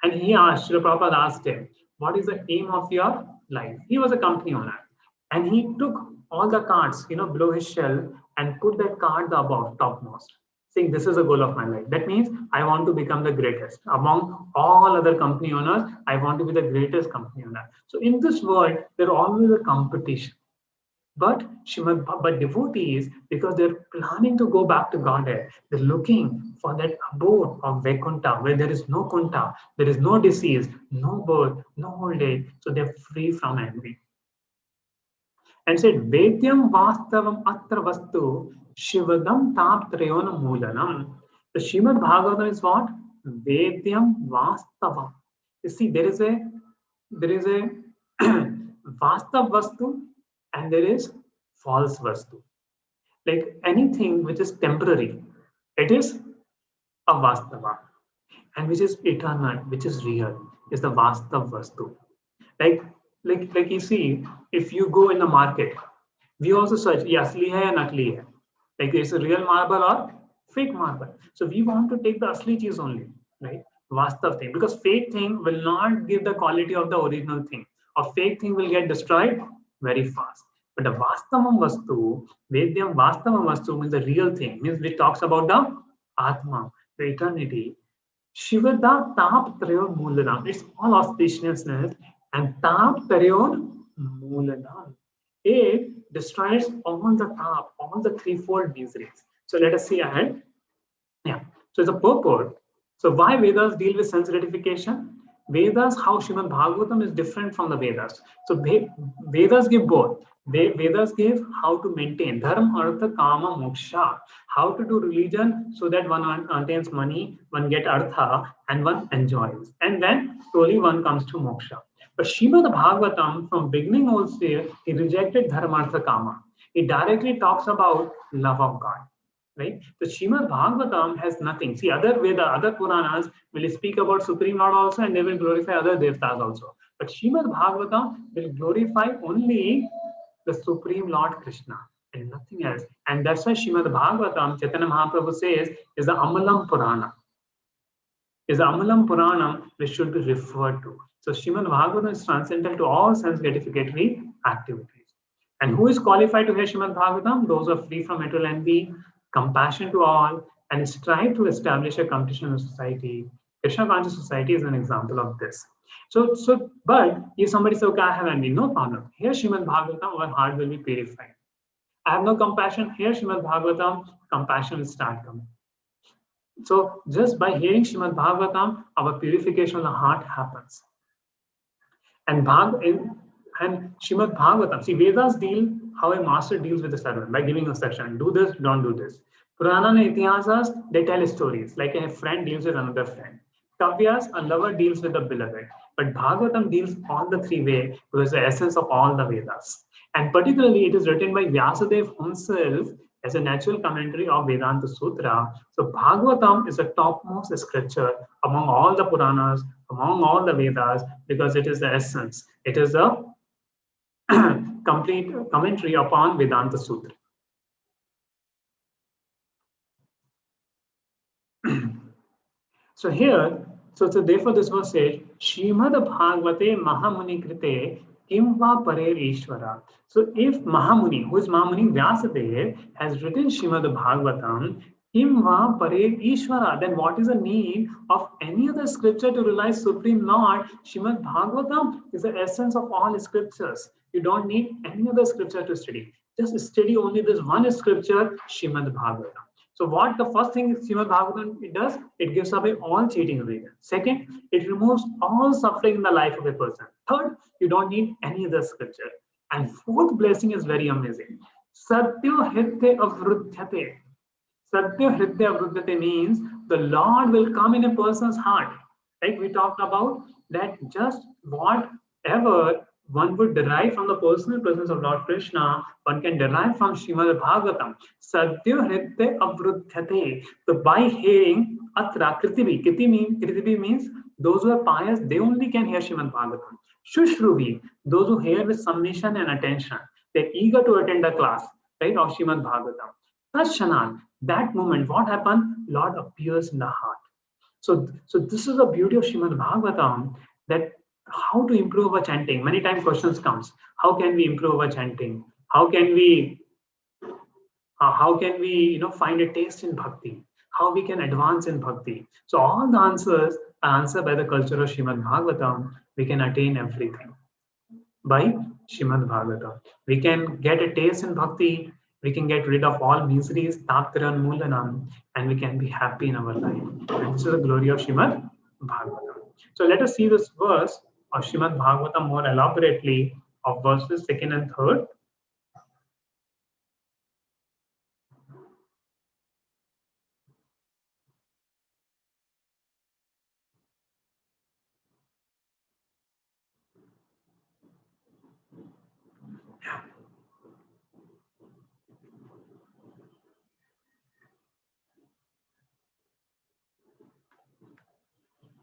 and Srila Prabhupada asked him, what is the aim of your life? He was a company owner. And he took all the cards, below his shell and put that card above, topmost, saying, this is the goal of my life. That means I want to become the greatest. Among all other company owners, I want to be the greatest company owner. So in this world, there's always a competition. But devotees, because they're planning to go back to Godhead, they're looking for that abode of Vaikuntha, where there is no kunta, there is no disease, no birth, no old age. So they're free from envy. And said, Vedyam Vastavam Atra Vastu Shivadam Taptrayona Mulanam. The Srimad Bhagavatam is what? Vedyam Vastavam. You see, there is a Vastav Vastu and there is false Vastu. Like anything which is temporary, it is a Vastava. And which is eternal, which is real, is the Vastav Vastu. Like you see, if you go in the market, we also search, ye asli hai ya nakli hai. Like it's a real marble or fake marble. So we want to take the asli cheez only, right? Vastav thing, because fake thing will not give the quality of the original thing. A fake thing will get destroyed very fast. But the vastavam vastu, Vedyam vastavam vastu means the real thing, means which talks about the Atma, the eternity. Shivada tap trayon moolanam. It's all auspiciousness and tap trayon moolanam. It destroys all the tap, all the threefold miseries. So let us see ahead. Yeah. So it's a purport. So why Vedas deal with sense gratification? Vedas, how Srimad Bhagavatam is different from the Vedas. So Vedas give both. Vedas give how to maintain dharma, artha, kama, moksha, how to do religion so that one attains money, one get artha, and one enjoys. And then slowly one comes to moksha. But Srimad Bhagavatam, from beginning also, he rejected dharma, artha, kama. It directly talks about love of God, right? The Srimad Bhagavatam has nothing. See, other Veda, other Puranas will speak about Supreme Lord also, and they will glorify other Devtas also. But Srimad Bhagavatam will glorify only the Supreme Lord Krishna and nothing else. And that's why Srimad Bhagavatam, Chaitanya Mahaprabhu says, is the Amalam Purana. Is the Amalam Puranam which should be referred to. So Srimad Bhagavatam is transcendental to all sense gratificatory activities. And who is qualified to hear Srimad Bhagavatam? Those who are free from material envy, compassion to all, and strive to establish a competition in society. Krishna conscious society is an example of this. But if somebody says, okay, I have envy, no problem. Here Srimad Bhagavatam, our heart will be purified. I have no compassion, here Srimad Bhagavatam, compassion will start coming. So just by hearing Srimad Bhagavatam, our purification of the heart happens. And Srimad Bhagavatam, see, Vedas deal how a master deals with the servant by giving instruction. Do this, don't do this. Purana and Itihasas, they tell stories like a friend deals with another friend. Kavyas, a lover deals with the beloved. But Bhagavatam deals all the three ways because the essence of all the Vedas. And particularly, it is written by Vyasadeva himself as a natural commentary of Vedanta Sutra. So Bhagavatam is the topmost scripture among all the Puranas, among all the Vedas, because it is the essence. It is a complete commentary upon Vedanta Sutra. So here, so therefore this verse says, Srimad Bhagavate Mahamuni Krite Kimva Parer Ishvara. So if Mahamuni, who is Mahamuni Vyasadeva, has written Srimad Bhagavatam, Kimva Parer Ishvara, then what is the need of any other scripture to realize Supreme Lord? Srimad Bhagavatam is the essence of all scriptures. You don't need any other scripture to study. Just study only this one scripture, Srimad Bhagavatam. So what the first thing Srimad Bhagavatam it does, it gives away all cheating religion. Second, it removes all suffering in the life of a person. Third, you don't need any other scripture. And fourth blessing is very amazing. Satya Hridya Avruddhyate. Satya Hridya Avruddhyate means the Lord will come in a person's heart. Like we talked about that just whatever one would derive from the personal presence of Lord Krishna, one can derive from Srimad Bhagavatam. Sadhya Hridya Avruddhyate. So by hearing Atra, Kritibi means those who are pious, they only can hear Srimad Bhagavatam. Shushruvi, those who hear with submission and attention, they're eager to attend the class, right, of Srimad Bhagavatam. Tashanan, that moment, what happened? Lord appears in the heart. So this is the beauty of Srimad Bhagavatam, that how to improve our chanting. Many times questions comes. How can we improve our chanting? How can we find a taste in bhakti? How we can advance in bhakti? So all the answers are answered by the culture of Srimad Bhagavatam. We can attain everything by Srimad Bhagavatam. We can get a taste in bhakti. We can get rid of all miseries, taptaran mulanam, and we can be happy in our life. And this is the glory of Srimad Bhagavatam. So let us see this verse of Srimad Bhagavatam more elaborately, of verses 2nd and 3rd.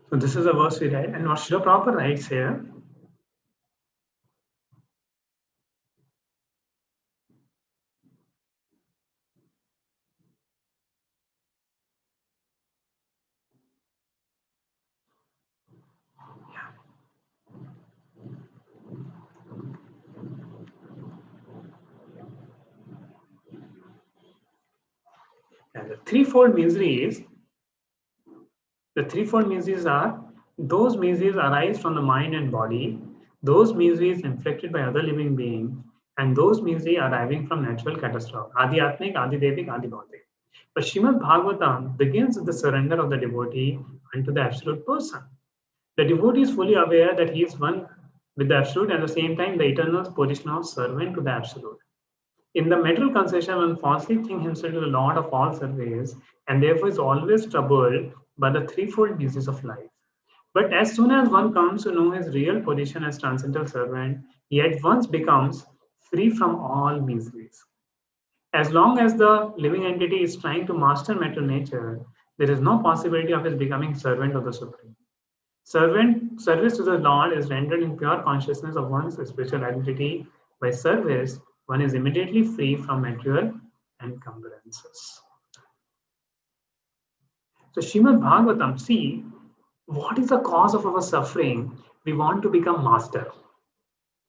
So this is a verse we read, and what Srila Prabhupada writes here. threefold miseries, the threefold miseries are those miseries arise from the mind and body, those miseries inflicted by other living beings, and those miseries arising from natural catastrophe. Adi Atmik, Adi Devik, Adi Bhautik. But Srimad Bhagavatam begins with the surrender of the devotee unto the absolute person. The devotee is fully aware that he is one with the absolute and at the same time the eternal position of servant to the absolute. In the material concession, one falsely thinks himself to the Lord of all service and therefore is always troubled by the threefold miseries of life. But as soon as one comes to know his real position as transcendental servant, he at once becomes free from all miseries. As long as the living entity is trying to master material nature, there is no possibility of his becoming servant of the Supreme. Service to the Lord is rendered in pure consciousness of one's spiritual identity. By service, one is immediately free from material encumbrances. So, Srimad Bhagavatam, see, what is the cause of our suffering? We want to become master.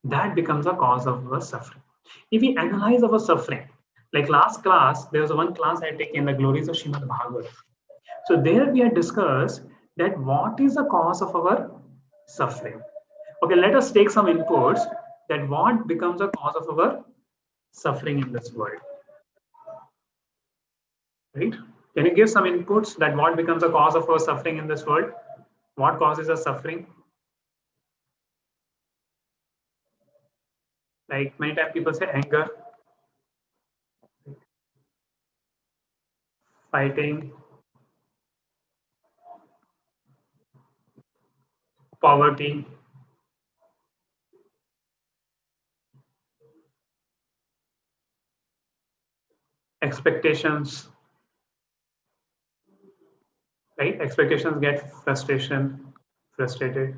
That becomes the cause of our suffering. If we analyze our suffering, like last class, there was one class I take in the glories of Srimad Bhagavatam. So there we had discussed that what is the cause of our suffering. Okay, let us take some inputs that what becomes the cause of our suffering in this world. Right? Can you give some inputs that what becomes the cause of our suffering in this world? What causes us suffering? Like many times people say anger, fighting, poverty, expectations, right? Expectations get frustrated.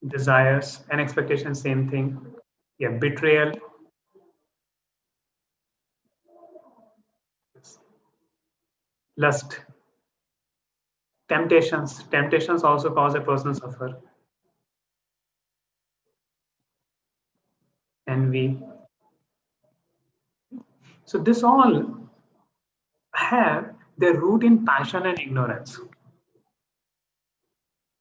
Desires and expectations, same thing. Yeah, betrayal, lust, temptations. Temptations also cause a person suffer. Envy. So this all have their root in passion and ignorance.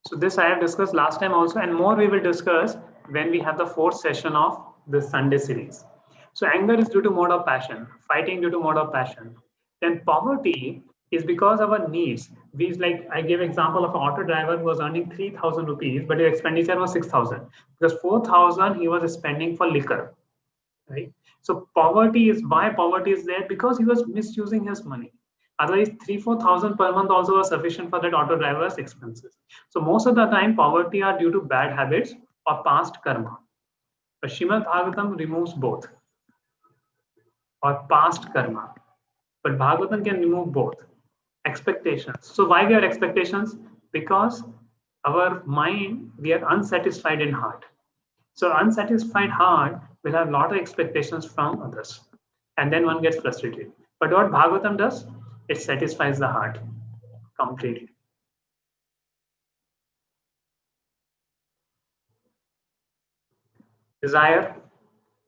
So this I have discussed last time also, and more we will discuss when we have the fourth session of the Sunday series. So anger is due to mode of passion, fighting due to mode of passion. Then poverty is because of our needs. We like I gave example of an auto driver who was earning 3,000 rupees, but his expenditure was 6,000 because 4,000 he was spending for liquor, right? So poverty is why poverty is there because he was misusing his money. Otherwise, 3,000-4,000 per month also was sufficient for that auto driver's expenses. So most of the time, poverty are due to bad habits or past karma. But Srimad Bhagavatam removes both or past karma. But Bhagavatam can remove both. Expectations. So why we have expectations? Because our mind, we are unsatisfied in heart. So unsatisfied heart will have a lot of expectations from others. And then one gets frustrated. But what Bhagavatam does, it satisfies the heart completely. Desire,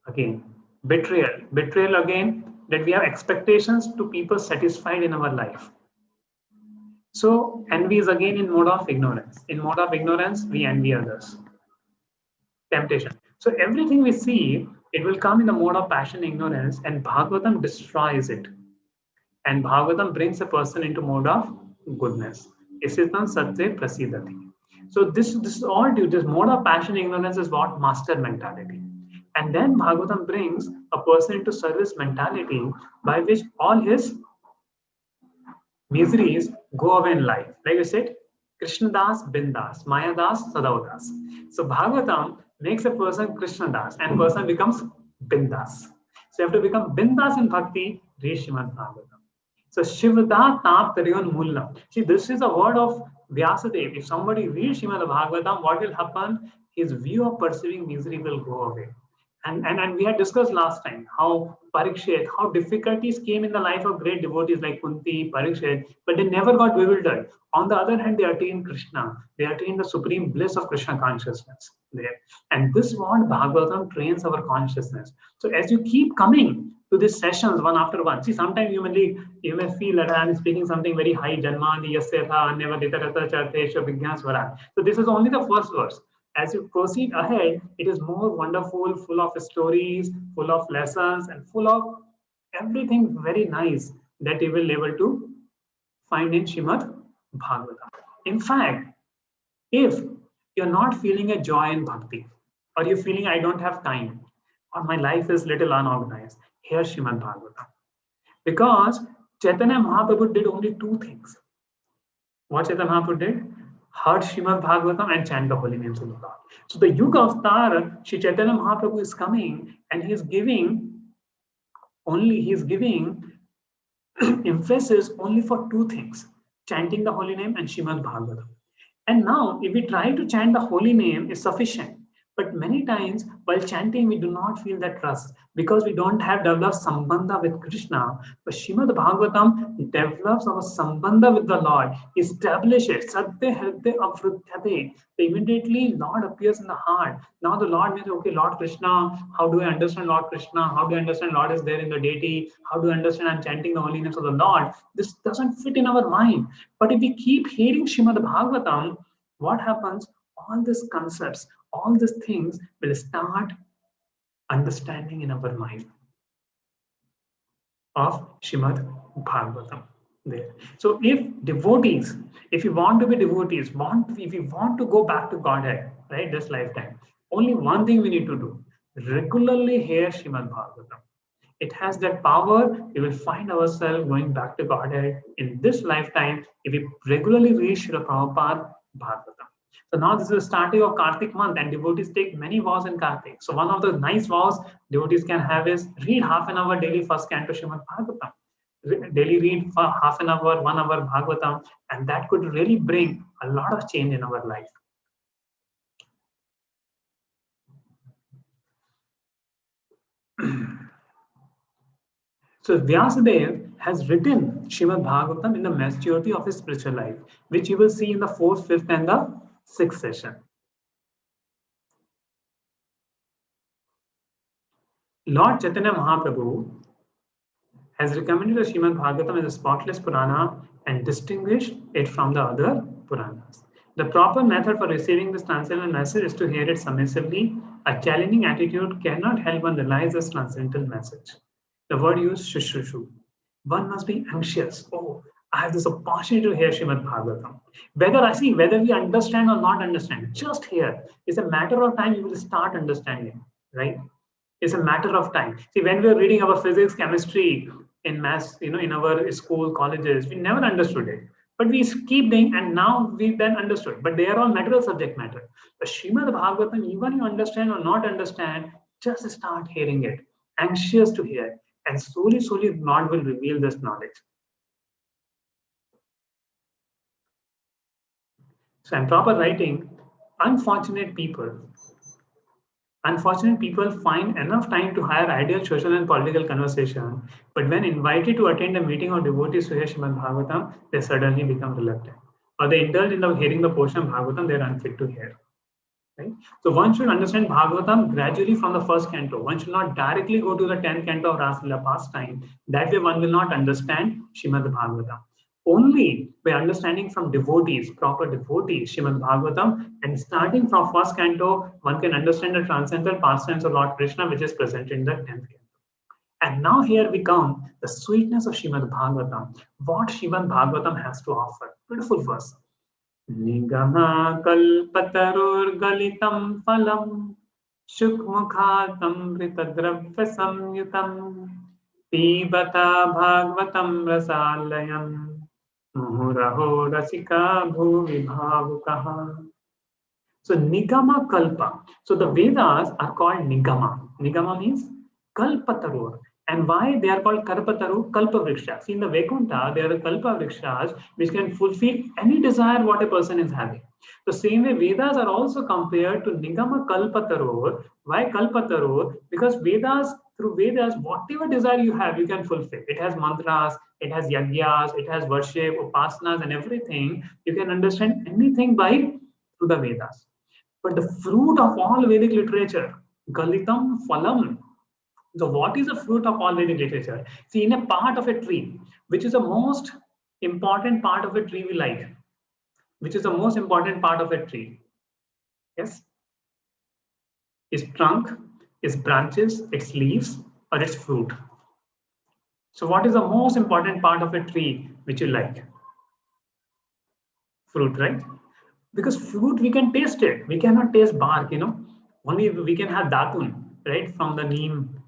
again. Betrayal. Betrayal again, that we have expectations to people satisfied in our life. So envy is again in mode of ignorance. In mode of ignorance, we envy others. Temptation. So everything we see, it will come in the mode of passion, ignorance, and Bhagavatam destroys it. And Bhagavatam brings a person into mode of goodness. Isitam satve prasidati. So this is all due. This mode of passion, ignorance is what master mentality. And then Bhagavatam brings a person into service mentality by which all his miseries go away in life. Like I said, Krishna Das, Bindas, Maya Das, Sadavadas. So Bhagavatam makes a person Krishna Das and person becomes Bindas. So you have to become Bindas in Bhakti, read Srimad Bhagavatam. So Shivda Tap Tariyon Mullam. See, this is a word of Vyasadeva. If somebody reads Srimad Bhagavatam, what will happen? His view of perceiving misery will go away. And we had discussed last time how Parikshit, how difficulties came in the life of great devotees like Kunti, Parikshit, but they never got bewildered. On the other hand, they attained Krishna. They attained the supreme bliss of Krishna consciousness there. And this is what Bhagavatam trains our consciousness. So as you keep coming to these sessions one after one, see, sometimes you may feel that I am speaking something very high, Janmadi Yasya Tha, Anneva Rata Charte Vigyan Swara. So this is only the first verse. As you proceed ahead, it is more wonderful, full of stories, full of lessons, and full of everything very nice that you will be able to find in Shrimad Bhagavatam. In fact, if you're not feeling a joy in bhakti, or you're feeling I don't have time, or my life is little unorganized, here's Shrimad Bhagavatam. Because Chaitanya Mahaprabhu did only two things. What Chaitanya Mahaprabhu did? Heard Shrimad Bhagavatam and chant the holy names of the Lord. So the Yuga Avatar, Shri Chaitanya Mahaprabhu is coming and he is giving emphasis only for two things, chanting the holy name and Shrimad Bhagavatam. And now if we try to chant the holy name is sufficient. But many times while chanting, we do not feel that trust because we don't have developed sambandha with Krishna. But Shrimad Bhagavatam develops our sambandha with the Lord, establishes Satya Hridaya Avruddhyate. Immediately Lord appears in the heart. Now the Lord may say, okay, Lord Krishna, how do I understand Lord Krishna? How do I understand Lord is there in the deity? How do I understand I'm chanting the holy names of the Lord? This doesn't fit in our mind. But if we keep hearing Shrimad Bhagavatam, what happens? All these concepts, all these things will start understanding in our mind of Shrimad Bhagavatam. There. So if devotees, if you want to be devotees, if you want to go back to Godhead, right, this lifetime, only one thing we need to do, regularly hear Shrimad Bhagavatam. It has that power. We will find ourselves going back to Godhead in this lifetime if we regularly read Srila Prabhupada Bhagavatam. So now this is the starting of Kartik month and devotees take many vows in Kartik. So one of the nice vows devotees can have is read half an hour daily first canto Srimad Bhagavatam. Daily read for half an hour, 1 hour Bhagavatam, and that could really bring a lot of change in our life. So Vyasadeva has written Srimad Bhagavatam in the maturity of his spiritual life, which you will see in the 4th, 5th, and the 6th session. Lord Chaitanya Mahaprabhu has recommended the Srimad Bhagavatam as a spotless Purana and distinguished it from the other Puranas. The proper method for receiving this transcendental message is to hear it submissively. A challenging attitude cannot help one realize this transcendental message. The word used, Shushushu. One must be anxious. Oh, I have this opportunity to hear Srimad Bhagavatam. Whether we understand or not understand, just hear. It's a matter of time you will start understanding, right? It's a matter of time. See, when we are reading our physics, chemistry in maths, in our school, colleges, we never understood it. But we keep doing, and now we then understood. But they are all material subject matter. The Srimad Bhagavatam, even you understand or not understand, just start hearing it, anxious to hear. And slowly, Lord will reveal this knowledge. So in proper writing, unfortunate people find enough time to hire ideal social and political conversation, but when invited to attend a meeting of devotees to hear Srimad Bhagavatam, they suddenly become reluctant. Or they indulge in hearing the portion of Bhagavatam they are unfit to hear. Right? So one should understand Bhagavatam gradually from the first canto. One should not directly go to the 10th canto of Raslila pastime. That way one will not understand Srimad Bhagavatam. Only by understanding from devotees, proper devotees, Srimad Bhagavatam, and starting from first canto, one can understand the transcendental pastimes of Lord Krishna, which is present in the 10th canto. And now here we come, the sweetness of Srimad Bhagavatam, what Srimad Bhagavatam has to offer. Beautiful verse. Nigama kalpatarur galitam phalam shukmukhatam ritadravya samyutam pibata bhagavatam rasalayam muhuraho rasika bhuvi bhavukaha. So Nigama Kalpa. So the Vedas are called Nigama. Nigama means Kalpatarur. And why they are called Kalpataru? Kalpa Vriksha. See, in the Vaikuntha, there are Kalpa Vrikshas which can fulfill any desire what a person is having. The same way Vedas are also compared to Nigama Kalpataror. Why Kalpataror? Because Vedas, through Vedas, whatever desire you have, you can fulfill. It has mantras, it has yagyas, it has worship, upasanas, and everything. You can understand anything by through the Vedas. But the fruit of all Vedic literature, Galitam Phalam. So, what is the fruit of all Vedic literature? See, in a part of a tree, which is the most important part of a tree we like, which is the most important part of a tree? Yes, its trunk, its branches, its leaves, or its fruit. So, what is the most important part of a tree which you like? Fruit, right? Because fruit we can taste it. We cannot taste bark, Only we can have datun, right, from the neem,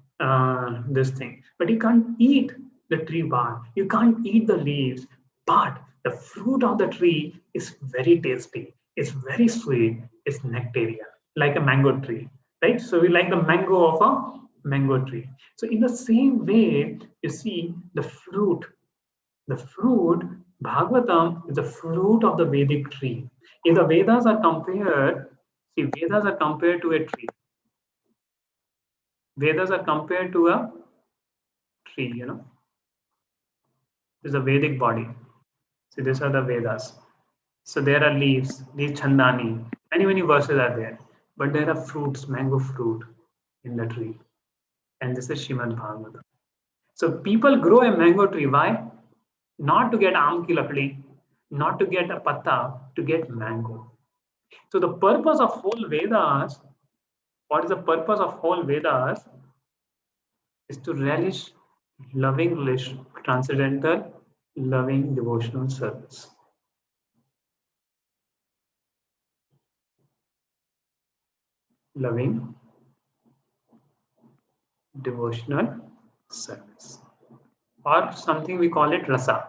this thing. But you can't eat the tree bark. You can't eat the leaves. But the fruit of the tree is very tasty. It's very sweet. It's nectaria, like a mango tree, right? So we like the mango of a mango tree. So in the same way, you see the fruit, Bhagavatam is the fruit of the Vedic tree. If the Vedas are compared, see, Vedas are compared to a tree. Vedas are compared to a tree, It's a Vedic body. See, these are the Vedas. So there are leaves, these Chandani, many verses are there. But there are fruits, mango fruit in the tree. And this is Shrimad Bhagavatam. So people grow a mango tree. Why? Not to get aam ki lakdi, not to get a patta, to get mango. So the purpose of whole Vedas, what is the purpose of whole Vedas? Is to relish loving relation, transcendental, loving devotional service. Loving devotional service. Or something we call it rasa.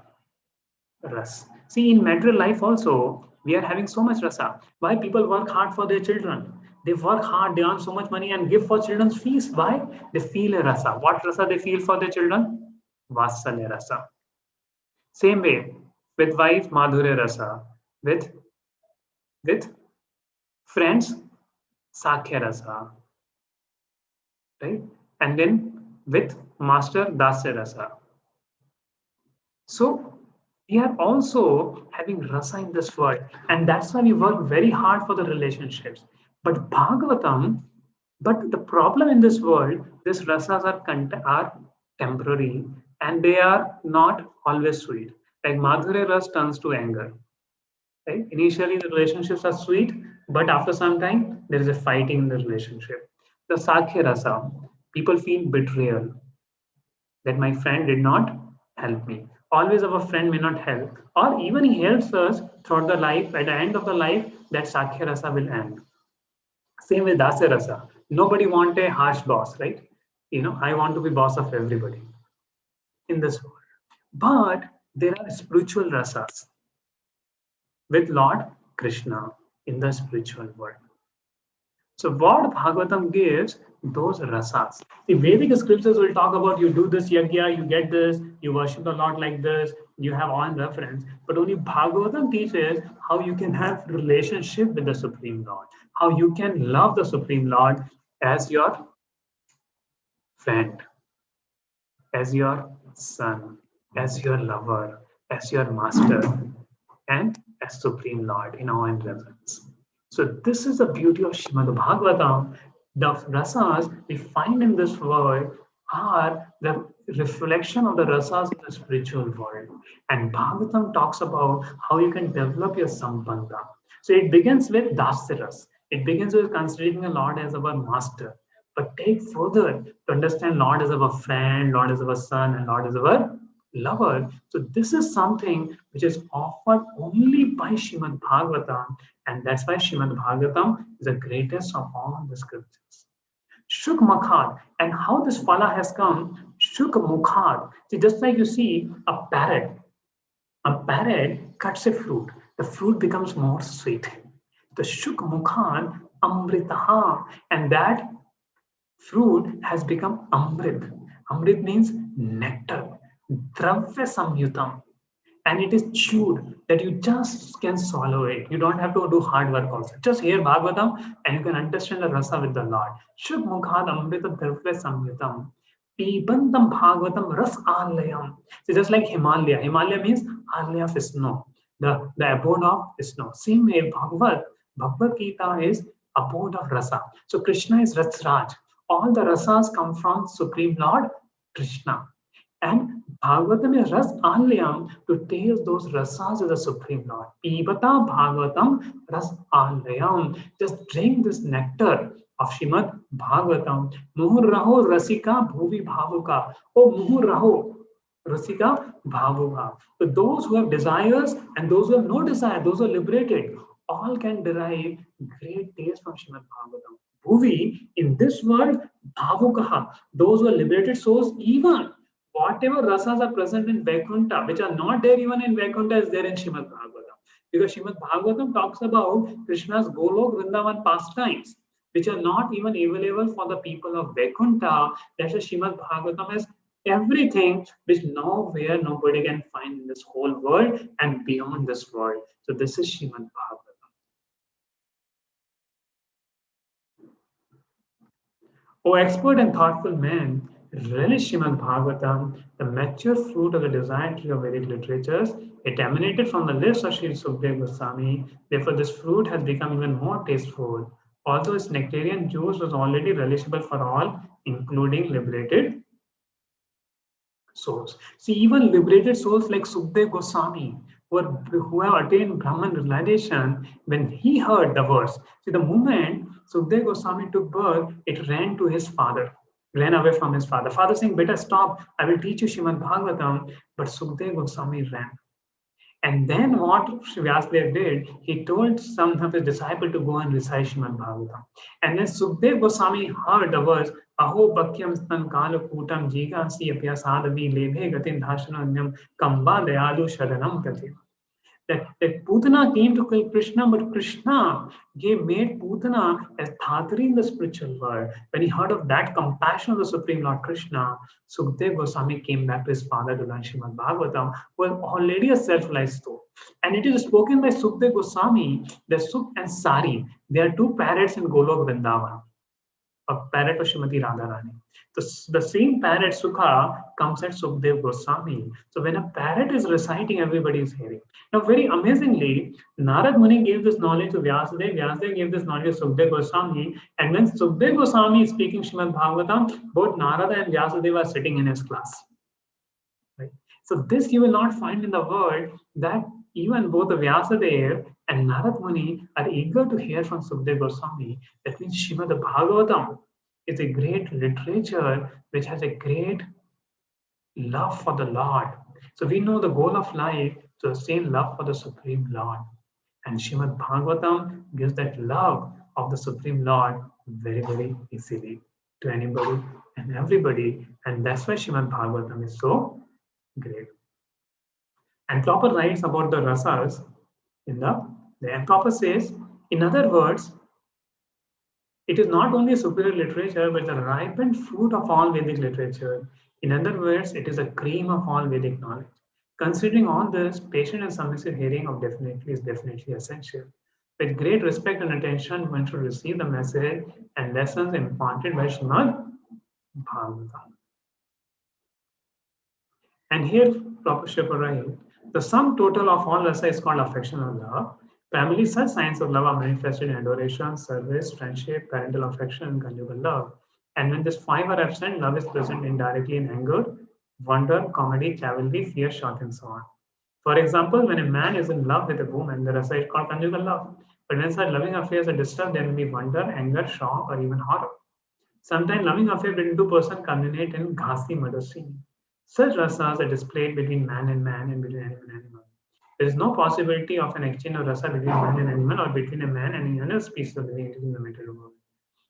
Ras. See, in material life also, we are having so much rasa. Why people work hard for their children? They work hard, they earn so much money and give for children's fees. Why? They feel a rasa. What rasa they feel for their children? Vatsalya rasa. Same way, with wife, madhurya rasa. With friends, sakhya rasa. Right? And then with master, dasya rasa. So we are also having rasa in this world, and that's why we work very hard for the relationships. But Bhagavatam, but the problem in this world, these rasas are temporary and they are not always sweet. Like Madhurya ras turns to anger. Right? Initially, the relationships are sweet, but after some time, there is a fighting in the relationship. The Sakhya rasa, people feel betrayal that my friend did not help me. Always our friend may not help, or even he helps us throughout the life. At the end of the life, that Sakhya rasa will end. Same with Dasya rasa. Nobody want a harsh boss, right? I want to be boss of everybody in this world. But there are spiritual rasas with Lord Krishna in the spiritual world. So what Bhagavatam gives, those rasas. The Vedic scriptures will talk about you do this yagya, you get this, you worship the Lord like this, you have all in reference. But only Bhagavatam teaches how you can have relationship with the Supreme Lord, how you can love the Supreme Lord as your friend, as your son, as your lover, as your master, and as Supreme Lord in awe and reverence. So this is the beauty of Srimad Bhagavatam. The rasas we find in this world are the reflection of the rasas in the spiritual world. And Bhagavatam talks about how you can develop your sambandha. So it begins with dasyaras. It begins with considering the Lord as our master. But take further to understand Lord as our friend, Lord as our son, and Lord as our lover. So this is something which is offered only by Srimad Bhagavatam, and that's why Srimad Bhagavatam is the greatest of all the scriptures. Shuk Makhad, and how this phala has come, Shuk Mukhad. See, just like you see a parrot cuts a fruit, the fruit becomes more sweet. The Shuk Mukhad Amritaha, and that fruit has become Amrit. Amrit means nectar. Dravya Samyutam. and it is chewed that you just can swallow it. You don't have to do hard work also. Just hear Bhagavatam and you can understand the rasa with the Lord. Shuk mukhad amrita darvya samyatam. Pibantam Bhagavatam ras alayam. So just like Himalaya. Himalaya means alaya of snow. The abode of snow. Same way Bhagavad Gita is abode of rasa. So Krishna is Rasraj. All the rasas come from Supreme Lord Krishna. And Bhagavatam is Ras Alayam to taste those rasas of the Supreme Lord. Pibata Bhagavatam Ras Alayam. Just drink this nectar of Shrimad Bhagavatam. Muhur Raho Rasika Bhuvi Bhavuka. Oh, Muhur Raho Rasika Bhavuka. So those who have desires and those who have no desire, those who are liberated, all can derive great taste from Shrimad Bhagavatam. Bhuvi, in this world, Bhavukaha, those who are liberated souls, even whatever rasas are present in Vaikuntha, which are not there even in Vaikuntha, is there in Shrimad Bhagavatam. Because Shrimad Bhagavatam talks about Krishna's Golok Vrindavan pastimes, which are not even available for the people of Vaikuntha. That's why Shrimad Bhagavatam has everything which nowhere nobody can find in this whole world and beyond this world. So this is Shrimad Bhagavatam. O expert and thoughtful man, relish Shrimad Bhagavatam, the mature fruit of the desired tree of Vedic literatures. It emanated from the lips of Sri Sukdev Goswami. Therefore, this fruit has become even more tasteful. Although its nectarian juice was already relishable for all, including liberated souls. See, even liberated souls like Sukdev Goswami, who have attained Brahman realization, when he heard the verse, see, the moment Sukdev Goswami took birth, it ran to his father, ran away from his father. Father saying, "Beta, stop, I will teach you Shrimad Bhagavatam." But Sukdev Goswami ran. And then what Vyasadeva did, he told some of his disciples to go and recite Shrimad Bhagavatam. And then Sukdev Goswami heard the verse, Aho Bhakyam Stan Kala Kutam Jiga Si Apya Sadhavi Lebhe Gatin Dhashananyam Kamba Dayalu Sharanam Kati. That Putana came to kill Krishna, but Krishna made Putana as Dhatri in the spiritual world. When he heard of that compassion of the Supreme Lord Krishna, Sukdev Goswami came back to his father to learn Srimad Bhagavatam, who was already a self-realized soul. And it is spoken by Sukdev Goswami, the Suk and Sari. They are two parrots in Golok Vrindavan, a parrot of Srimati Radharani. The same parrot Sukha comes at Sukdev Goswami. So when a parrot is reciting, everybody is hearing. Now, very amazingly, Narad Muni gave this knowledge to Vyasadeva. Vyasadeva gave this knowledge to Sukdev Goswami. And when Sukdev Goswami is speaking Srimad Bhagavatam, both Narada and Vyasadeva are sitting in his class. Right? So this you will not find in the world, that even both the Vyasadeva and Narad Muni are eager to hear from Sukdev Goswami. That means Srimad Bhagavatam is a great literature which has a great love for the Lord. So we know the goal of life to sustain love for the Supreme Lord. And Srimad Bhagavatam gives that love of the Supreme Lord very, very easily to anybody and everybody. And that's why Srimad Bhagavatam is so great. And Topper writes about the rasas in and Topper says, in other words, it is not only a superior literature, but the ripened fruit of all Vedic literature. In other words, it is a cream of all Vedic knowledge. Considering all this, patient and submissive hearing of is definitely essential. With great respect and attention, one should receive the message and lessons imparted by Srimad Bhagavatam. And here, Proper Shipper, the sum total of all rasa is called affection or love. Primarily, such signs of love are manifested in adoration, service, friendship, parental affection, and conjugal love. And when these five are absent, love is present indirectly in anger, wonder, comedy, cavalry, fear, shock, and so on. For example, when a man is in love with a woman, the rasa is called conjugal love. But when such loving affairs are disturbed, there may be wonder, anger, shock, or even horror. Sometimes loving affairs between two persons culminate in ghastly murder scene. Such rasas are displayed between man and between animal and animal. There is no possibility of an exchange of rasa between man and animal or between a man and another species of living entity in the material world.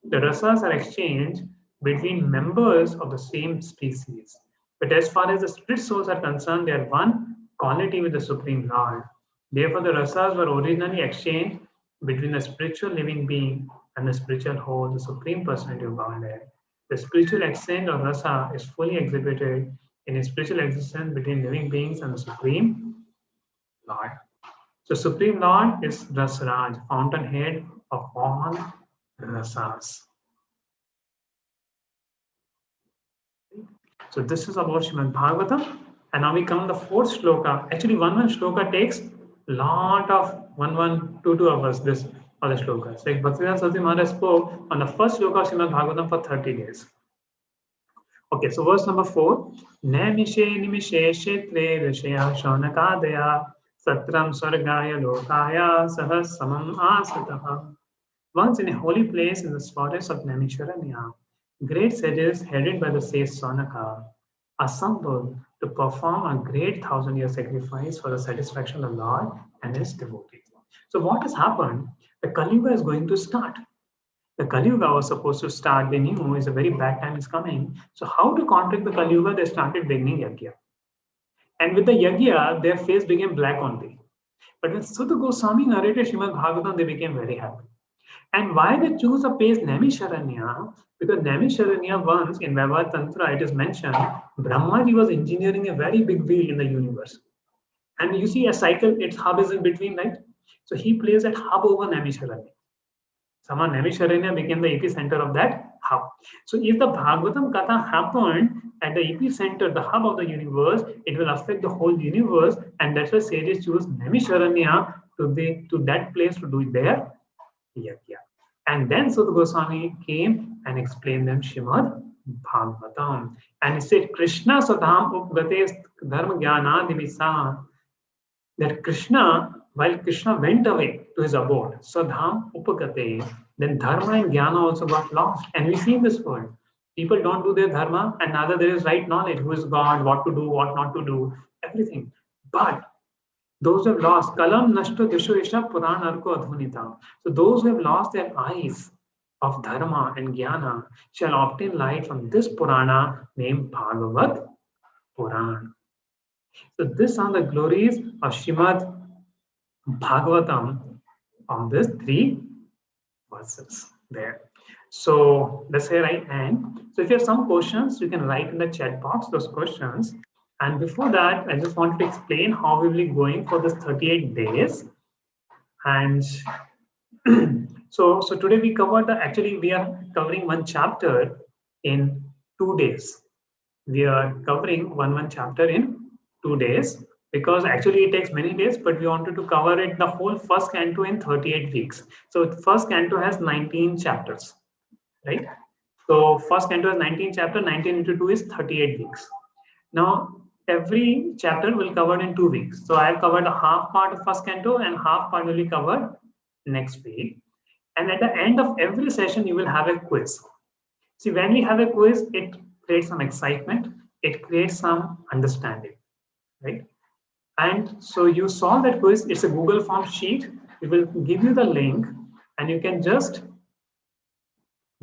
The rasas are exchanged between members of the same species. But as far as the spirit souls are concerned, they are one quality with the Supreme Lord. Therefore, the rasas were originally exchanged between the spiritual living being and the spiritual whole, the Supreme Personality of Godhead. The spiritual exchange of rasa is fully exhibited in a spiritual existence between living beings and the Supreme Lord. So Supreme Lord is Rasraj, fountainhead of all rasas. So this is about Srimad Bhagavatam. And now we come to the fourth shloka. Actually, one shloka takes lot of 2 hours. This other shlokas. Like Bhaktivedanta Saraswati Maharaj spoke on the first shloka of Srimad Bhagavatam for 30 days. Okay, so verse number 4. Naimishe nimishe kshetre rishaya shaunakadaya satram sargaya lokaya sahas samam asataha. Once in a holy place in the forest of Naimisharanya, great sages headed by the sage Sonaka assembled to perform a great 1,000-year sacrifice for the satisfaction of the Lord and his devotees. So what has happened? The Kali Yuga is going to start. The Kali Yuga was supposed to start. They knew it's a very bad time is coming. So how to counteract the Kali Yuga? They started beginning Yagya. And with the Yagya, their face became black only. But when Sutta Goswami narrated Srimad Bhagavatam, they became very happy. And why they choose a place Naimisharanya? Because Naimisharanya once in Vaibhav Tantra, it is mentioned, Brahmaji was engineering a very big wheel in the universe. And you see a cycle, its hub is in between, right? So he placed that hub over Naimisharanya. Somehow Naimisharanya became the epicenter of that hub. So if the Bhagavatam Katha happened at the epicenter, the hub of the universe, it will affect the whole universe. And that's why sages choose Naimisharanya to that place to do their Yagya. And then Sutta Goswami came and explained them Srimad Bhagavatam. And he said, Krishna Sadham Upgate Dharma Jnana Divisa. That Krishna, while Krishna went away to his abode, Sadham Upagate, then Dharma and Jnana also got lost. And we see in this world, people don't do their Dharma, and neither there is right knowledge, who is God, what to do, what not to do, everything. But those who have lost, Kalam Nashto Disho Isha Puran Arko Adhunita. So those who have lost their eyes of Dharma and Jnana shall obtain light from this Purana named Bhagavat Puran. So these are the glories of Srimad Bhagavatam on these 3 verses there. So that's where I end. So if you have some questions, you can write in the chat box those questions. And before that, I just wanted to explain how we will be going for this 38 days. And so today we covered we are covering one chapter in 2 days. We are covering one chapter in 2 days because actually it takes many days, but we wanted to cover it, the whole first canto in 38 weeks. So the first canto has 19 chapters, right? So first canto has 19 chapters, 19 into 2 is 38 weeks. Now, every chapter will be covered in 2 weeks. So I have covered a half part of first canto and half part will be covered next week. And at the end of every session, you will have a quiz. See, when we have a quiz, it creates some excitement. It creates some understanding, right? And so you solve that quiz. It's a Google Form sheet. We will give you the link and you can just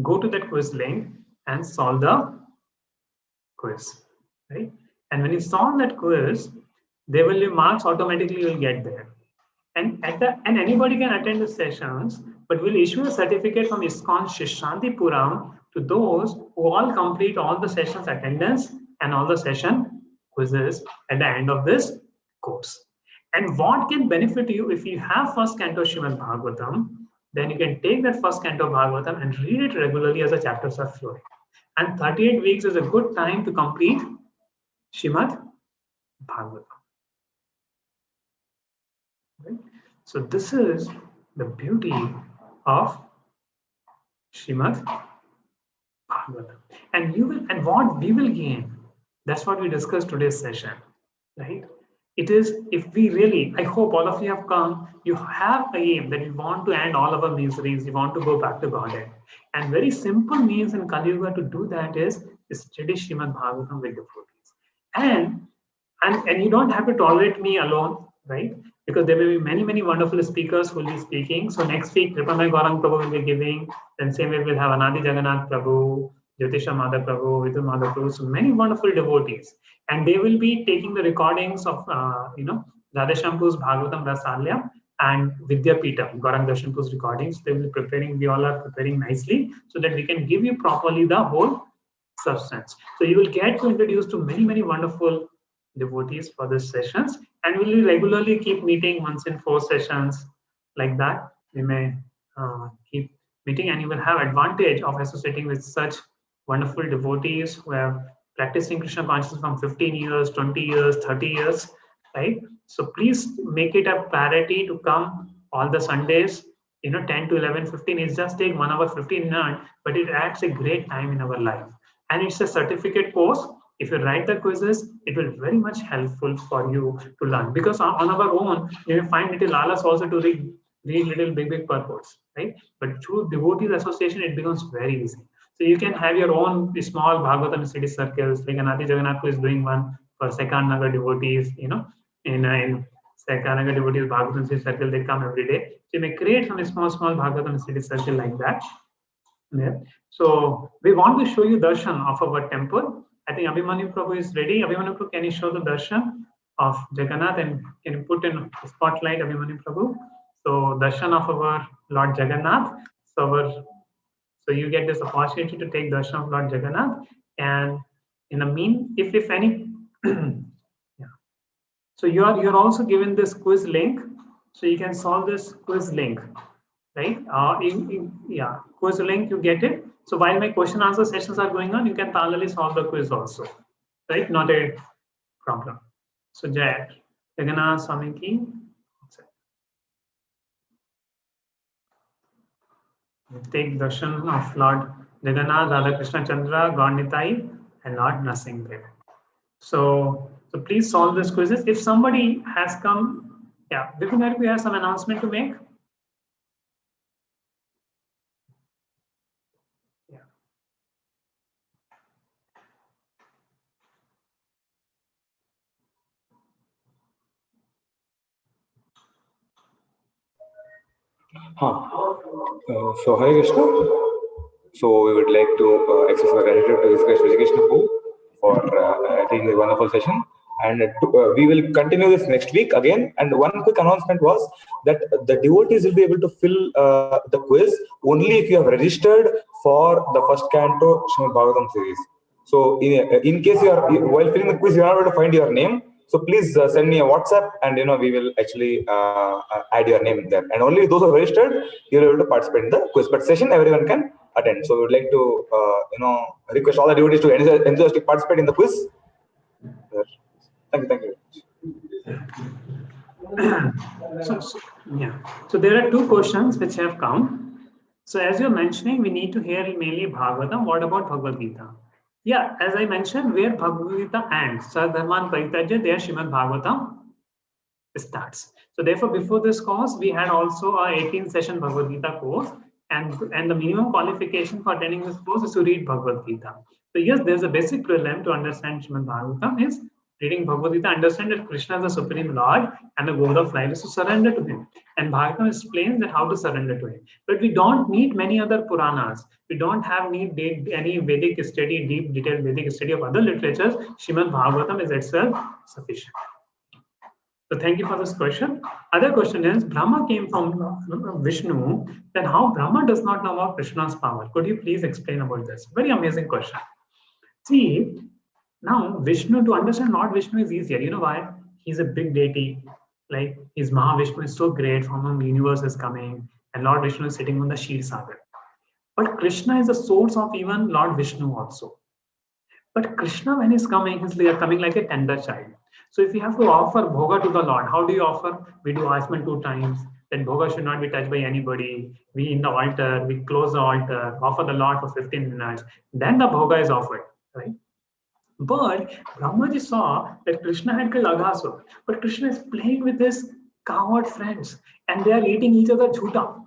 go to that quiz link and solve the quiz, right? And when you solve that quiz, there will be marks automatically you will get there. And anybody can attend the sessions, but we'll issue a certificate from ISKCON Shishantipuram to those who all complete all the sessions attendance and all the session quizzes at the end of this course. And what can benefit you if you have first canto Srimad Bhagavatam, then you can take that first canto Bhagavatam and read it regularly as the chapters are flowing. And 38 weeks is a good time to complete Srimad Bhagavatam. Right? So this is the beauty of Srimad Bhagavatam. And what we will gain, that's what we discussed today's session, right? It is, if we really, I hope all of you have come, you have a aim that you want to end all our miseries, you want to go back to Godhead. And very simple means in Kali Yuga to do that is study Srimad Bhagavatam with devotees. And you don't have to tolerate me alone, right? Because there will be many wonderful speakers who will be speaking. So next week, Kripamay Gaurang Prabhu will be giving. Then same way we'll have Anadi Jagannath Prabhu, Jyotisha Madhav Prabhu, Vidhu Madhav Prabhu. So many wonderful devotees. And they will be taking the recordings of, Radheshampu's Bhagavatam Rasalya and Vidyapita, Gaurang Darshanpu's recordings. They will be preparing, we all are preparing nicely so that we can give you properly the whole substance. So you will get to introduce to many wonderful devotees for these sessions, and we'll regularly keep meeting once in 4 sessions like that. We may keep meeting, and you will have advantage of associating with such wonderful devotees who have practicing Krishna consciousness from 15 years, 20 years, 30 years, right? So please make it a priority to come all the Sundays, 10 to 11, 15. It just take 1 hour, 15 minutes, but it adds a great time in our life. And it's a certificate course. If you write the quizzes, it will very much helpful for you to learn. Because on our own, you will find little lalas also to read little big purports, right? But through devotees association, it becomes very easy. So you can have your own small Bhagavatam study circles, like Anati Jagannath is doing one for Sekar Nagar devotees, in Sekar Nagar devotees Bhagavatam study circle, they come every day. So you may create some small Bhagavatam study circle like that. Yeah. So we want to show you darshan of our temple. I think Abhimanyu Prabhu is ready. Abhimanyu Prabhu, can you show the darshan of Jagannath, and can you put in spotlight Abhimanyu Prabhu? So darshan of our Lord Jagannath. So you get this opportunity to take darshan of Lord Jagannath, and in the if any, yeah. So you're also given this quiz link, so you can solve this quiz link, right? Quiz link, you get it. So while my question answer sessions are going on, you can parallelly solve the quiz also, right? Not a problem. So Jai Jagannath Swami ki. Take darshan of Lord Jagannath, Radha Krishna Chandra, Gaur Nitai, and Lord Nrsimhadev. So please solve these quizzes. If somebody has come, yeah, Vipin, we have some announcement to make. Yeah. So Hare Krishna. So we would like to express our gratitude to His Grace Vijay Krishna Prabhu for attending the wonderful session. And we will continue this next week again. And one quick announcement was that the devotees will be able to fill the quiz only if you have registered for the first canto Srimad Bhagavatam series. So in case you are, while filling the quiz, you are not able to find your name. So please send me a WhatsApp, and we will actually add your name there. And only those who are registered, you will be able to participate in the quiz. But session everyone can attend. So we would like to request all the devotees to enthusiastically participate in the quiz. Thank you. So there are 2 questions which have come. So as you're mentioning, we need to hear mainly Bhagavatam. What about Bhagavad Gita? Yeah, as I mentioned, where Bhagavad Gita ends, Sadharman Paritajya, there Srimad Bhagavatam starts. So therefore, before this course, we had also a 18-session Bhagavad Gita course, and the minimum qualification for attending this course is to read Bhagavad Gita. So yes, there's a basic prelim to understand Srimad Bhagavatam is reading Bhagavad Gita, understand that Krishna is the Supreme Lord and the goal of life is to surrender to Him. And Bhagavatam explains that how to surrender to Him. But we don't need many other Puranas. We don't need any Vedic study, deep detailed Vedic study of other literatures. Srimad Bhagavatam is itself sufficient. So thank you for this question. Other question is, Brahma came from Vishnu, then how Brahma does not know about Krishna's power? Could you please explain about this? Very amazing question. See, now Vishnu, to understand Lord Vishnu is easier. You know why? He's a big deity. Like his Mahavishnu is so great, from whom the universe is coming, and Lord Vishnu is sitting on the Shir Sagar. But Krishna is the source of even Lord Vishnu also. But Krishna, when he's coming like a tender child. So if you have to offer bhoga to the Lord, how do you offer? We do Asman 2 times. That bhoga should not be touched by anybody. We in the altar, we close the altar, offer the Lord for 15 minutes. Then the bhoga is offered, right? But Brahmaji saw that Krishna had killed Aghasur. But Krishna is playing with his coward friends, and they are eating each other jhuta.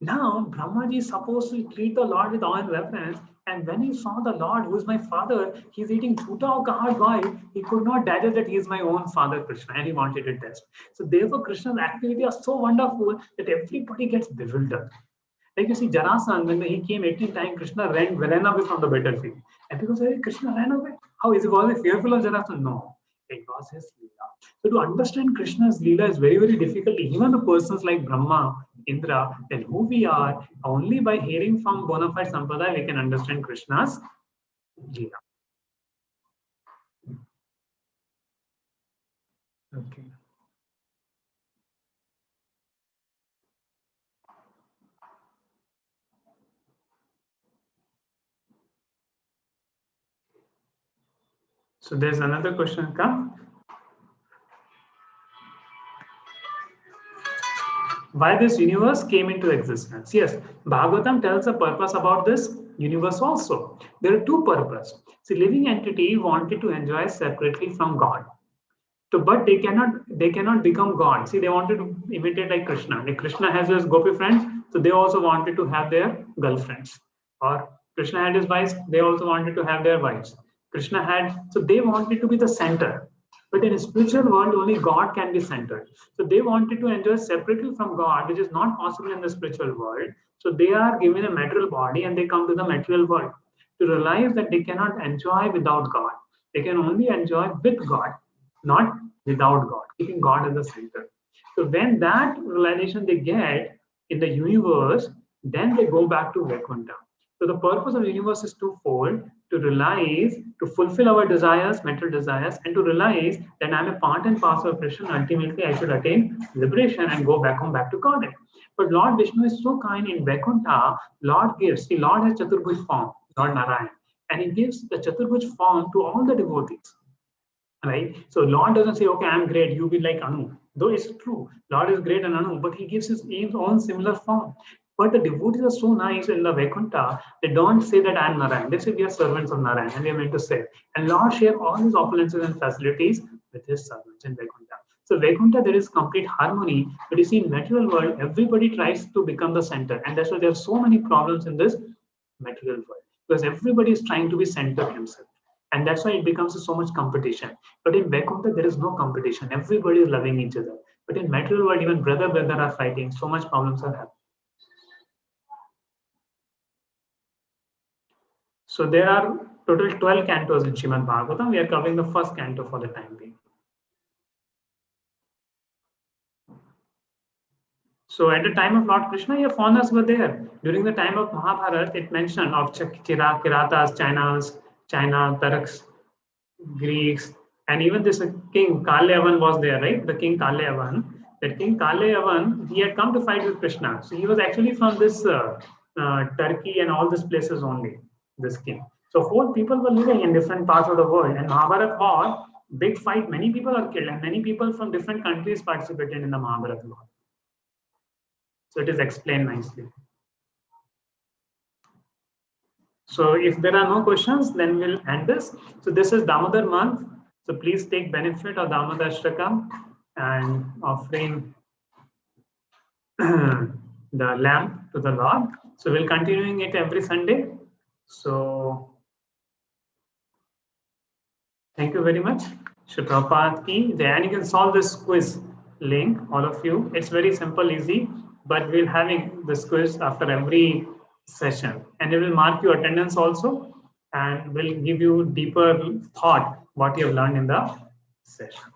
Now, Brahmaji is supposed to treat the Lord with awe and reverence, and when he saw the Lord, who is my father, he's eating jhuta of coward boy, he could not digest that he is my own father, Krishna, and he wanted to test. So therefore, Krishna's activity are so wonderful that everybody gets bewildered. Like you see, Jarasandha, when he came 18 times, Krishna ran away from the battlefield. And people say, Krishna ran away? How is he always fearful of Jarasandha? No, it was his Leela. So to understand Krishna's Leela is very, very difficult. Even the persons like Brahma, Indra, then who we are, only by hearing from bona fide Sampradaya, we can understand Krishna's Leela. Okay. So there's another question come. Why this universe came into existence? Yes, Bhagavatam tells a purpose about this universe also. There are two purposes. See, living entity wanted to enjoy separately from God. So, but they cannot become God. See, they wanted to imitate like Krishna. Like Krishna has his gopi friends, so they also wanted to have their girlfriends. Or Krishna had his wives, they also wanted to have their wives. Krishna had, so they wanted to be the center. But in a spiritual world, only God can be centered. So they wanted to enjoy separately from God, which is not possible in the spiritual world. So they are given a material body and they come to the material world to realize that they cannot enjoy without God. They can only enjoy with God, not without God, keeping God at the center. So when that realization they get in the universe, then they go back to Vaikuntha. So the purpose of the universe is twofold: to realize, to fulfill our desires, mental desires, and to realize that I'm a part and parcel of Krishna. Ultimately, I should attain liberation and go back home, back to Godhead. But Lord Vishnu is so kind in Vaikuntha. Lord gives. See, Lord has Chaturbhuj form, Lord Narayan, and He gives the Chaturbhuj form to all the devotees. Right? So Lord doesn't say, okay, I'm great, you be like Anu. Though it's true, Lord is great and Anu, but He gives His own similar form. But the devotees are so nice in the Vaikuntha, they don't say that I'm Narayan. They say we are servants of Narayan and we are meant to serve. And Lord share all His opulences and facilities with His servants in Vaikuntha. So Vaikuntha, there is complete harmony. But you see, in material world, everybody tries to become the center. And that's why there are so many problems in this material world. Because everybody is trying to be center himself. And that's why it becomes so much competition. But in Vaikuntha, there is no competition. Everybody is loving each other. But in material world, even brother are fighting. So much problems are happening. So there are total 12 cantos in Srimad Bhagavatam. We are covering the first canto for the time being. So at the time of Lord Krishna, your faunas were there. During the time of Mahabharata, it mentioned of Kiratas, China, Turks, Greeks, and even this king Kalyavan was there, right? The king Kalyavan. That king Kalyavan, he had come to fight with Krishna. So he was actually from this Turkey and all these places only, this king. So 4 people were living in different parts of the world. And Mahabharata war, big fight, many people are killed and many people from different countries participated in the Mahabharata war. So it is explained nicely. So if there are no questions, then we'll end this. So this is Damodar month. So please take benefit of Damodar Ashtaka and offering the lamp to the Lord. So we'll continuing it every Sunday. So thank you very much. Shri Prabhupada ki Jai. And you can solve this quiz link, all of you. It's very simple, easy, but we'll having this quiz after every session, and it will mark your attendance also, and will give you deeper thought what you have learned in the session.